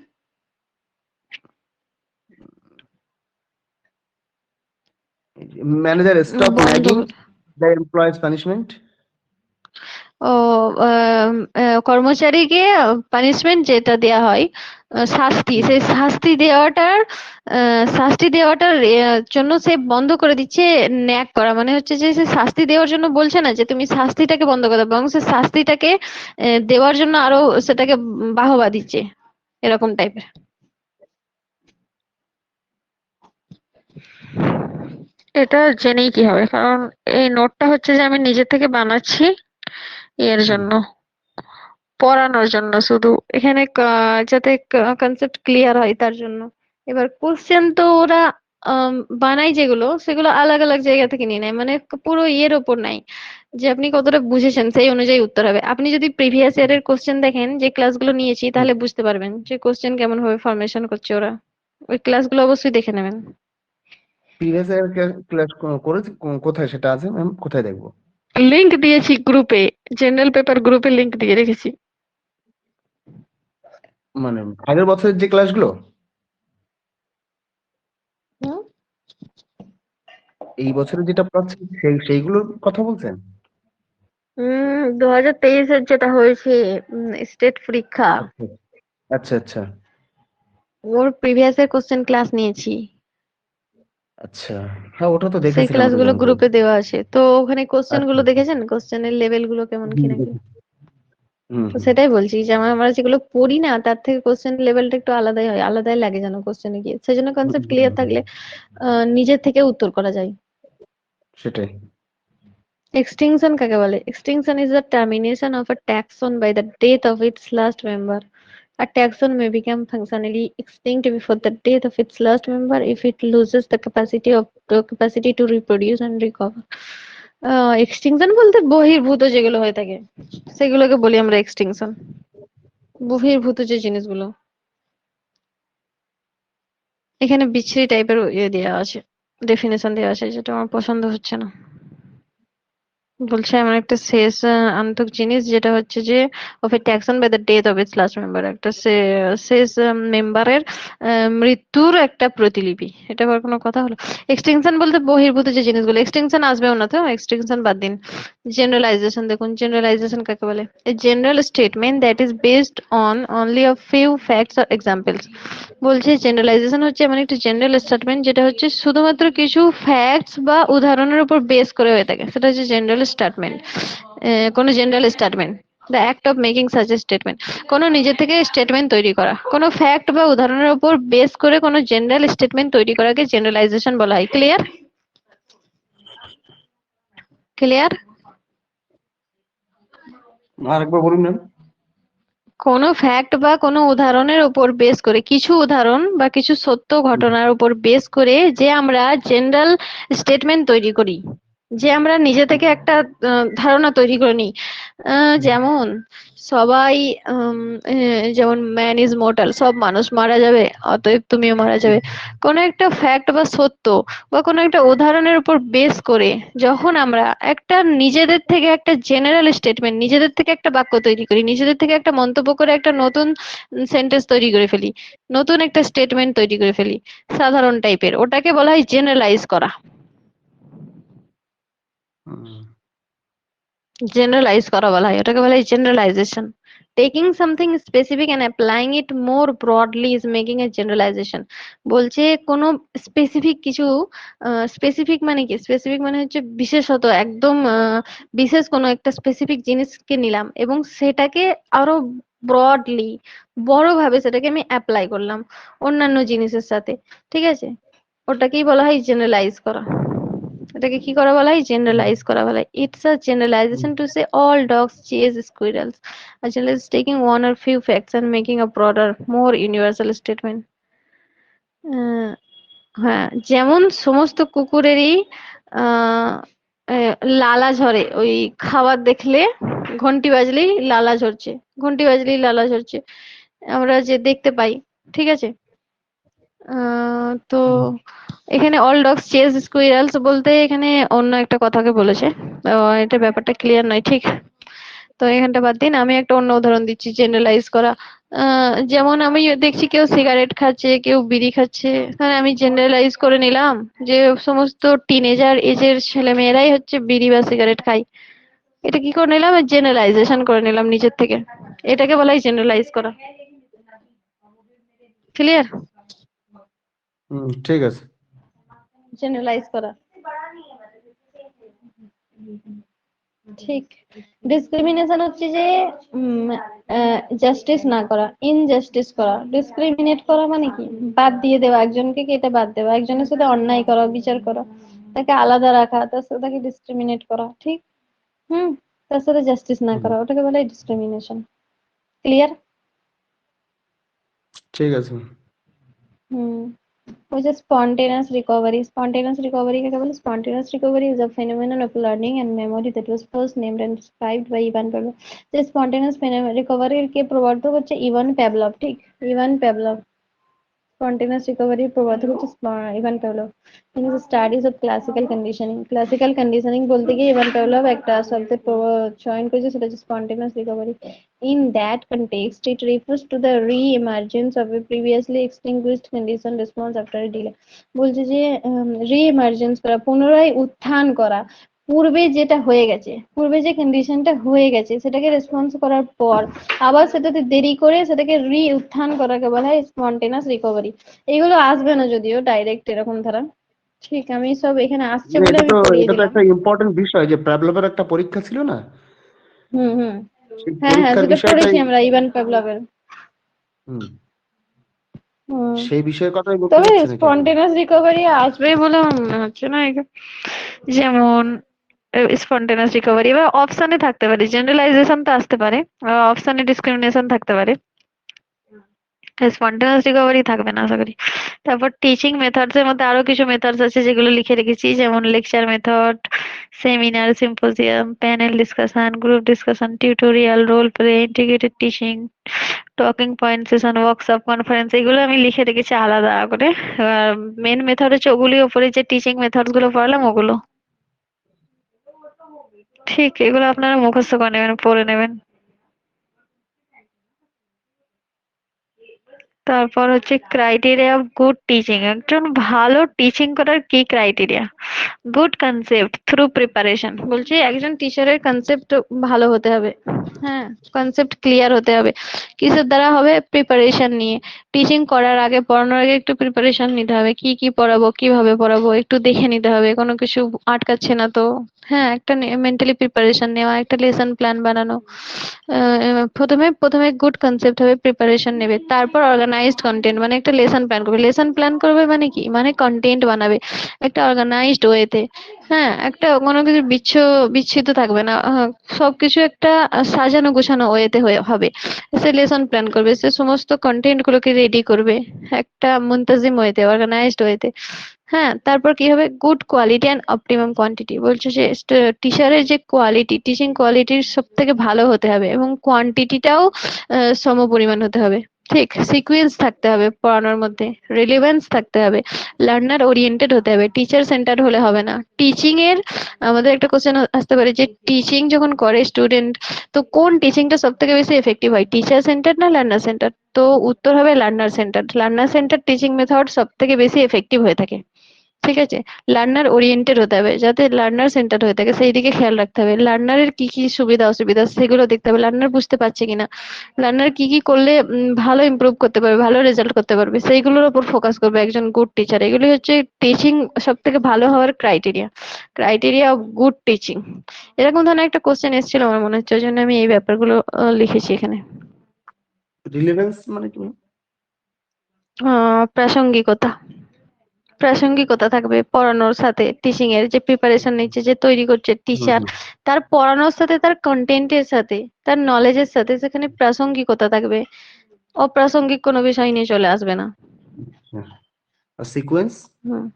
[SPEAKER 2] ম্যানেজার স্টপ
[SPEAKER 1] বন্ধ
[SPEAKER 2] ন্যাগিং
[SPEAKER 1] করে-
[SPEAKER 2] দ্য এমপ্লয়িজ পানিশমেন্ট।
[SPEAKER 1] ও কর্মচারীকে পানিশমেন্ট যেটা দেয়া হয়, শাস্তি, সেই শাস্তি দেওয়াটার জন্য সে বন্ধ করে দিচ্ছে ন্যাক করা, মানে হচ্ছে যে সে শাস্তি দেওয়ার জন্য বলছে না যে তুমি শাস্তিটাকে বন্ধ করে দাও, বরং সে শাস্তিটাকে দেওয়ার জন্য আরো সেটাকে বাহবা দিচ্ছে, এরকম টাইপের। এটা জেনেই কি হবে, কারণ এই নোটটা হচ্ছে যে আমি নিজে থেকে বানাচ্ছি এর জন্য, পড়ানোর জন্য শুধু, এখানে যাতে কনসেপ্ট ক্লিয়ার হয় তার জন্য। এবার কোশ্চেন তো ওরা বানায় যেগুলো, সেগুলো আলাদা আলাদা জায়গা থেকে নিয়ে নেয়, মানে পুরো ইয়ের ওপর নাই যে আপনি কতটা বুঝেছেন সেই অনুযায়ী উত্তর হবে। আপনি যদি প্রিভিয়াস ইয়ারের কোশ্চেন দেখেন, যে ক্লাসগুলো নিয়েছি, তাহলে বুঝতে পারবেন যে কোশ্চেন কেমন ভাবে ফরমেশন করছে ওরা। ওই ক্লাসগুলো অবশ্যই দেখে নেবেন।
[SPEAKER 2] প্রিভিয়াস ইয়ার ক্লাস করেছি, কোথায় সেটা আছে ম্যাম, কোথায় দেখবো?
[SPEAKER 1] লিংক দিয়েছি গ্রুপে, জেনারেল পেপার গ্রুপে লিংক দিয়ে রেখেছি।
[SPEAKER 2] মানে আগের বছরের যে ক্লাসগুলো
[SPEAKER 1] হুম?
[SPEAKER 2] এই বছরে যেটা পড়াচ্ছে সেইগুলোর কথা বলছেন?
[SPEAKER 1] 2023-এর যেটা হয়েছে স্টেট পরীক্ষা,
[SPEAKER 2] আচ্ছা আচ্ছা আচ্ছা
[SPEAKER 1] ওর প্রিভিয়াস এর কোশ্চেন ক্লাস নিয়েছি।
[SPEAKER 2] আচ্ছা। হ্যাঁ, ওটা তো
[SPEAKER 1] সেই
[SPEAKER 2] দেখেছিলাম
[SPEAKER 1] ক্লাসগুলো
[SPEAKER 2] দুজনকে।
[SPEAKER 1] গ্রুপে দেওয়া আছে, তো ওখানে কোশ্চেন
[SPEAKER 2] আচ্ছা
[SPEAKER 1] গুলো দেখেছেন, কোশ্চেনের লেভেল গুলো কেমন কি
[SPEAKER 2] হুম
[SPEAKER 1] নাকি?
[SPEAKER 2] হুম
[SPEAKER 1] তো
[SPEAKER 2] হুম
[SPEAKER 1] সেটাই বলছি যে আমরা যেগুলো পড়ি না তার থেকে কোশ্চেন লেভেলটা একটু আলাদাই হয়, আলাদাই লাগে যেন কোশ্চেনে গিয়ে, সেজন্য
[SPEAKER 2] হুম,
[SPEAKER 1] কনসেপ্ট
[SPEAKER 2] হুম,
[SPEAKER 1] ক্লিয়ার
[SPEAKER 2] হুম,
[SPEAKER 1] থাকলে নিজের থেকে উত্তর করা যায়।
[SPEAKER 2] সেটাই।
[SPEAKER 1] Extinction কাকে বলে? Extinction is the termination of a taxon by the death of its last member. A taxon may become functionally extinct before the death of its last member if it loses the capacity to reproduce and recover. Extinction বলতে বহির্ভূত যেগুলো হয়ে থাকে সেগুলোকে বলি আমরা extinction. বহির্ভূত যে জিনিসগুলো, এখানে বিচ্ছিরি টাইপের ইয়ে দেওয়া আছে, ডেফিনেশন দেওয়া আছে, যেটা আমার পছন্দ হচ্ছে না। বলছে এমন একটা শেষ আন্তক জিনিস যেটা হচ্ছে যে of a taxon by the death of its last member, একটা শেষ মেম্বারের মৃত্যুর একটা প্রতিলিপি। এটা আবার কোনো কথা হলো? এক্সটিংশন বলতে বহির্ভূত যে জিনিসগুলো, এক্সটিংশন আসবেও না, তো এক্সটিংশন বাদ দিন। জেনারেলাইজেশন দেখুন, জেনারেলাইজেশন কাকে বলে? A general statement that is based on only a few facts or examples. বলছে জেনারেলাইজেশন হচ্ছে এমন একটা জেনারেল স্টেটমেন্ট যেটা হচ্ছে শুধুমাত্র কিছু ফ্যাক্টস বা উদাহরণের উপর বেস করে হয়ে থাকে, সেটা হচ্ছে জেনারেল স্টেটমেন্ট। কোনো general statement, the act of making such a statement, কোনো নিজে থেকে স্টেটমেন্ট তৈরি করা, কোনো ফ্যাক্ট বা উদাহরণের উপর বেস করে কোনো জেনারেল স্টেটমেন্ট তৈরি করাকে জেনারেলাইজেশন বলা হয়। ক্লিয়ার? ক্লিয়ার?
[SPEAKER 2] আরেকবার বলুন ম্যাম।
[SPEAKER 1] কোনো ফ্যাক্ট বা কোনো উদাহরণের উপর বেস করে, কিছু উদাহরণ বা কিছু সত্য ঘটনার উপর বেস করে যে আমরা জেনারেল স্টেটমেন্ট তৈরি করি, যে আমরা নিজে থেকে একটা ধারণা তৈরি করে নিই। যেমন সবাই যেমন ম্যান ইজ মর্টাল, সব মানুষ মারা যাবে, অতএব তুমিও মারা যাবে। কোনো একটা ফ্যাক্ট বা সত্য বা কোনো একটা উদাহরণের উপর বেস করে যখন আমরা একটা নিজেদের থেকে একটা জেনারেল স্টেটমেন্ট, নিজেদের থেকে একটা বাক্য তৈরি করি, নিজেদের থেকে একটা মন্তব্য করে একটা নতুন সেন্টেন্স তৈরি করে ফেলি, নতুন একটা স্টেটমেন্ট তৈরি করে ফেলি সাধারণ টাইপের, ওটাকে বলা হয় জেনারেলাইজ করা।
[SPEAKER 2] হুম,
[SPEAKER 1] জেনারেলাইজ করা বলা হয়, ওটাকে বলা হয় generalisation. Taking something specific and applying it more broadly is making a generalisation. বলছে কোনো স্পেসিফিক কিছু, স্পেসিফিক মানে কি? স্পেসিফিক মানে হচ্ছে বিশেষত একদম বিশেষ কোনো একটা স্পেসিফিক জিনিসকে নিলাম এবং সেটাকে আরো ব্রডলি, বড়ভাবে সেটাকে আমি অ্যাপ্লাই করলাম অন্যান্য জিনিসের সাথে। ঠিক আছে, ওটাকেই বলা হয় জেনারেলাইজ করা। এটাকে কি করা বলা হয়? জেনারেলাইজ করা বলা হয়। It's a generalisation to say all dogs chase squirrels. A general is taking one or few facts and making a broader, more universal statement. হ্যাঁ, যেমন সমস্ত কুকুরেরই আহ লালা ঝরে, ওই খাবার দেখলে ঘন্টি বাজলেই লালা ঝরছে, ঘন্টি বাজলেই লালা ঝরছে, আমরা যে দেখতে পাই। ঠিক আছে, তো এখানে অল ডগস চেজ স্কুইরালস বলতে এখানে অন্য একটা কথাকে বলেছে, তো এটা ব্যাপারটা ক্লিয়ার নয় ঠিক। তো এখানটা বাদ দিন, আমি একটা অন্য উদাহরণ দিচ্ছি জেনারেলাইজ করা। যেমন আমি দেখছি কেউ সিগারেট খাচ্ছে, কেউ বিড়ি খাচ্ছে, তাহলে আমি জেনারেলাইজ করে নিলাম যে সমস্ত টিনেজার এজের ছেলে মেয়েরাই হচ্ছে বিড়ি বা সিগারেট খায়। এটা কি করে নিলাম? জেনারেলাইজেশন করে নিলাম নিজের থেকে। এটাকে বলা হয় জেনারেলাইজ করা। ক্লিয়ার?
[SPEAKER 2] ঠিক আছে।
[SPEAKER 1] জেনারেলাইজ করা ঠিক। ডিসক্রিমিনেশন হচ্ছে যে জাস্টিস না করা, ইনজাস্টিস করা। ডিসক্রিমিনেট করা মানে কি? বাদ দিয়ে দেওয়া, একজনকে কি এটা বাদ দেওয়া, একজনের সাথে অন্যায় করা, বিচার করা, তাকে আলাদা রাখা, তার সাথে তাকে ডিসক্রিমিনেট করা। ঠিক। হুম, তার সাথে জাস্টিস না
[SPEAKER 2] হুম,
[SPEAKER 1] করা, ওটাকে বলে ডিসক্রিমিনেশন। ক্লিয়ার?
[SPEAKER 2] ঠিক আছে।
[SPEAKER 1] হুম। Which is spontaneous recovery. Spontaneous recovery কাকে বলে? Spontaneous recovery is a phenomenon of learning and memory that was first named and described by Ivan Pavlov. যে spontaneous recovery কে প্রবর্তক হচ্ছে ইভান প্যাভলভ। ঠিক, ইভান প্যাভলভ। Spontaneous recovery প্রবর্তক হচ্ছে Ivan Pavlov. Studies of classical conditioning. Classical conditioning বলতে গিয়ে Ivan Pavlov একটা শব্দের চয়ন করেছে, সেটা হচ্ছে spontaneous recovery. In that context, it refers to the re-emergence of a previously extinguished condition response after a delay. বলছে যে রি-এমার্জেন্স করা, পুনরায় উত্থান করা, পূর্বে যেটা হয়ে গেছে, পূর্বে যে কন্ডিশনটা হয়ে গেছে সেটাকে রেসপন্স করার পর আবার সেটাতে দেরি করে সেটাকে উত্থান করাকে বলা হয় স্পন্টেনাস রিকভারি। এগুলো আসবে না যদিও ডাইরেক্ট এরকম ধারা, ঠিক আমি সব এখানে আসছে
[SPEAKER 2] যে
[SPEAKER 1] বলে
[SPEAKER 2] এটা
[SPEAKER 1] আমি
[SPEAKER 2] তো
[SPEAKER 1] পড়িয়ে
[SPEAKER 2] এটা তো
[SPEAKER 1] দিলাম।
[SPEAKER 2] একটা ইম্পর্টেন্ট বিষয়, যে প্যাভলভের একটা পরীক্ষা ছিল না,
[SPEAKER 1] হুম হুম।
[SPEAKER 2] সেই
[SPEAKER 1] হ্যাঁ হ্যাঁ,
[SPEAKER 2] পরীক্ষার
[SPEAKER 1] সেটা পড়েছি
[SPEAKER 2] বিষয়টাই।
[SPEAKER 1] আমরা ইভান পাভলভের।
[SPEAKER 2] হুম,
[SPEAKER 1] হুম।
[SPEAKER 2] সেই বিষয়ের কথাই বলতে
[SPEAKER 1] তবে
[SPEAKER 2] চাচ্ছি নাকি আপনি?
[SPEAKER 1] স্পন্টেনাস রিকভারি আসবে বলে আমার মনে হচ্ছে না যেমন স্পন্টেনাস রিকভারি এবার অপশনে থাকতে পারে, জেনারেলাইজেশন তো আসতে পারে, অপশনে ডিসক্রিমিনেশন থাকতে পারে, স্পন্টেনিয়াস রিকভারি থাকবে না আশা করি। তারপর টিচিং মেথডস এর মধ্যে আরো কিছু মেথডস আছে যেগুলো লিখে রেখেছি, যেমন lecture method, seminar, symposium, panel discussion, group discussion, tutorial, role play, integrated teaching, talking point session, workshop, conference, এগুলো আমি লিখে রেখেছি আলাদা করে। মেন মেথড হচ্ছে ওগুলি, ওপরে যে টিচিং মেথডস গুলো পড়ালাম ওগুলো। ঠিক, এগুলো আপনারা মুখস্থ করে নেবেন, পড়ে নেবেন। তারপর হচ্ছে ক্রাইটেরিয়া অফ গুড টিচিং। একজন ভালো টিচিং করার কি criteria? Good concept through preparation. বলছি একজন টিচারের কনসেপ্ট ভালো হতে হবে, হ্যাঁ, কনসেপ্ট ক্লিয়ার হতে হবে। কিসের দ্বারা হবে? প্রিপারেশন নিয়ে। টিচিং করার আগে, পড়ানোর আগে একটু প্রিপারেশন নিতে হবে, কি কি পড়াবো, কিভাবে পড়াবো একটু দেখে নিতে হবে, কোনো কিছু আটকাচ্ছে না তো। হ্যাঁ, একটা মেন্টালি প্রিপারেশন নেওয়া, একটা লেসন প্ল্যান বানানো। প্রথমে প্রথমে গুড কনসেপ্ট হবে, প্রিপারেশন নেবে, তারপর অর্গানাইজড কন্টেন্ট, মানে একটা লেসন প্ল্যান করবে। লেসন প্ল্যান করবে মানে কি? মানে কন্টেন্ট বানাবে একটা অর্গানাইজড ওয়েতে। হ্যাঁ, একটা কোনো কিছু বিচ্ছিন্ন থাকবে না, সবকিছু একটা সাজানো গোছানো ওয়েতে হবে। সে লেসন প্ল্যান করবে, সে সমস্ত কন্টেন্ট গুলোকে রেডি করবে একটা মুনতাজিম ওয়েতে, অর্গানাইজড ওয়েতে। হ্যাঁ, তারপর কি হবে? Good quality and optimum quantity. বলছে যে টিচারের যে কোয়ালিটি, টিচিং কোয়ালিটির সব থেকে ভালো হতে হবে এবং কোয়ান্টিটিটাও সম পরিমাণ হতে হবে। ঠিক, সিকুয়েন্স থাকতে হবে পড়ানোর মধ্যে, রিলেভেন্স থাকতে হবে, লার্নার ওরিয়েন্টেড হতে হবে, টিচার সেন্টার হলে হবে না। টিচিং এর আমাদের একটা কোশ্চেন আসতে পারে যে টিচিং যখন করে স্টুডেন্ট, তো কোন টিচিংটা সব থেকে বেশি এফেক্টিভ হয়, টিচার সেন্টার না লার্নার সেন্টার? তো উত্তর হবে learner centre. Learner centre teaching method সব থেকে বেশি এফেক্টিভ হয়ে থাকে। ঠিক আছে, লার্নার ওরিয়েন্টেড হতে হবে, যাতে লার্নার সেন্টার হয়ে থাকে সেই দিকে খেয়াল রাখতে হবে। লার্নারের কি কি সুবিধা অসুবিধা সেগুলো দেখতে হবে, লার্নার বুঝতে পারছে কিনা, লার্নার কি কি করলে ভালো ইমপ্রুভ করতে পারবে, ভালো রেজাল্ট করতে পারবে, সেইগুলোর উপর ফোকাস করবে একজন গুড টিচার। এগুলি হচ্ছে টিচিং সব থেকে ভালো হওয়ার criteria, criteria of good teaching. এরকম ধরনের একটা কোশ্চেন এসেছিল আমার মনে হচ্ছে, ওই জন্য আমি এই ব্যাপারগুলো লিখেছি এখানে।
[SPEAKER 2] রিলেভেন্স মানে কি?
[SPEAKER 1] প্রাসঙ্গিকতা, প্রাসঙ্গিকতা থাকবে পড়ানোর সাথে, টিচিং এর যে প্রিপারেশন নিচ্ছে, যে তৈরি করছে
[SPEAKER 2] হুম
[SPEAKER 1] টিচার,
[SPEAKER 2] হুম
[SPEAKER 1] তার পড়ানোর সাথে, তার কন্টেন্টের সাথে, তার নলেজের সাথে সেখানে প্রাসঙ্গিকতা থাকবে, অপ্রাসঙ্গিক কোনো বিষয় নিয়ে চলে আসবে না।
[SPEAKER 2] হ্যাঁ। আর সিকোয়েন্স?
[SPEAKER 1] হুম,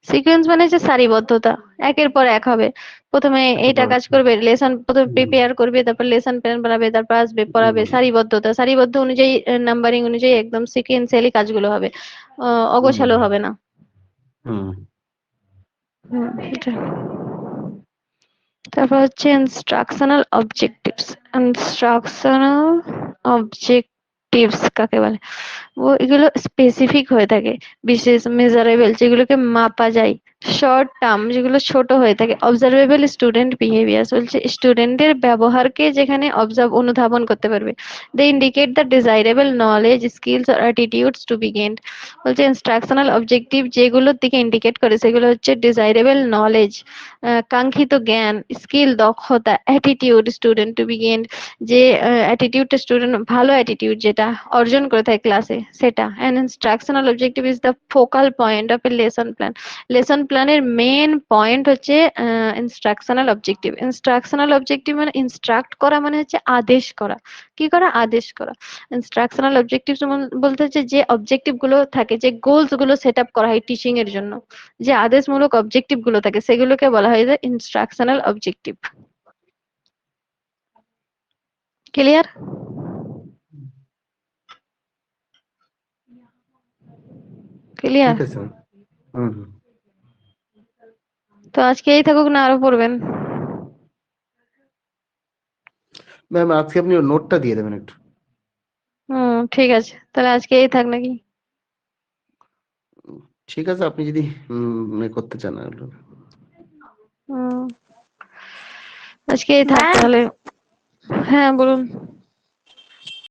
[SPEAKER 1] সিকোয়েন্স মানে যে সারিবদ্ধতা, একের পর এক হবে। প্রথমে এইটা কাজ করবে, লেসন প্রথমে প্রিপেয়ার করবে, তারপর লেসন প্ল্যান বানাবে, তারপর আসবে পড়াবে, সারিবদ্ধতা, সারিবদ্ধ অনুযায়ী নাম্বারিং অনুযায়ী একদম সিকুয়েন্সিয়ালি কাজগুলো হবে, অগোছালো হবে না।
[SPEAKER 2] হুম।
[SPEAKER 1] এটা। তারপর হচ্ছে ইনস্ট্রাকশনাল অবজেক্টিভস। ইনস্ট্রাকশনাল অবজেক্টিভস কাকে বলে? এগুলো স্পেসিফিক হয়ে থাকে, বিশেষ, মেজারেবল, যেগুলোকে মাপা যায়, শর্ট টার্ম, যেগুলো ছোট হয়ে থাকে, অবজারভেবল স্টুডেন্ট বিহেভিয়ার, বলছে স্টুডেন্টের ব্যবহারকে যেখানে অনুধাবন করতে পারবে। They indicate the desirable knowledge, skills or attitudes to be gained. বলছে ইনস্ট্রাকশনাল অবজেক্টিভ যেগুলোর দিকে ইন্ডিকেট করে সেগুলো হচ্ছে ডিজাইরেবল নলেজ, কাঙ্ক্ষিত জ্ঞান, স্কিল দক্ষতা, attitude student to be gained, যে অ্যাটিটিউডটা স্টুডেন্ট ভালো অ্যাটিটিউড যেটা অর্জন করে থাকে ক্লাসে সেটা। And instructional objective is the focal point of a lesson plan. Lesson প্ল্যানের মেন পয়েন্ট হচ্ছে ইনস্ট্রাকশনাল অবজেক্টিভ। ইনস্ট্রাকশনাল অবজেক্টিভ মানে ইনস্ট্রাক্ট করা, মানে হচ্ছে আদেশ করা। কি করা? আদেশ করা। ইনস্ট্রাকশনাল অবজেক্টিভ বলতে হচ্ছে যে অবজেক্টিভ গুলো থাকে, যে গোলস গুলো সেট আপ করা হয় টিচিং এর জন্য, যে আদেশমূলক অবজেক্টিভ গুলো থাকে সেগুলোকে বলা হয় যে ইনস্ট্রাকশনাল অবজেক্টিভ। ক্লিয়ার? ক্লিয়ার?
[SPEAKER 2] ঠিক আছে ম্যাম। হুম।
[SPEAKER 1] তো আজকে এই থাকুক না আরো পড়বেন?
[SPEAKER 2] ম্যাম আজকে আপনি নোটটা দিয়ে দেবেন একটু।
[SPEAKER 1] ঠিক আছে, তাহলে আজকে এই থাক নাকি?
[SPEAKER 2] ঠিক আছে, আপনি যদি করতে চান
[SPEAKER 1] আজকে এই থাক তাহলে। হ্যাঁ বলুন।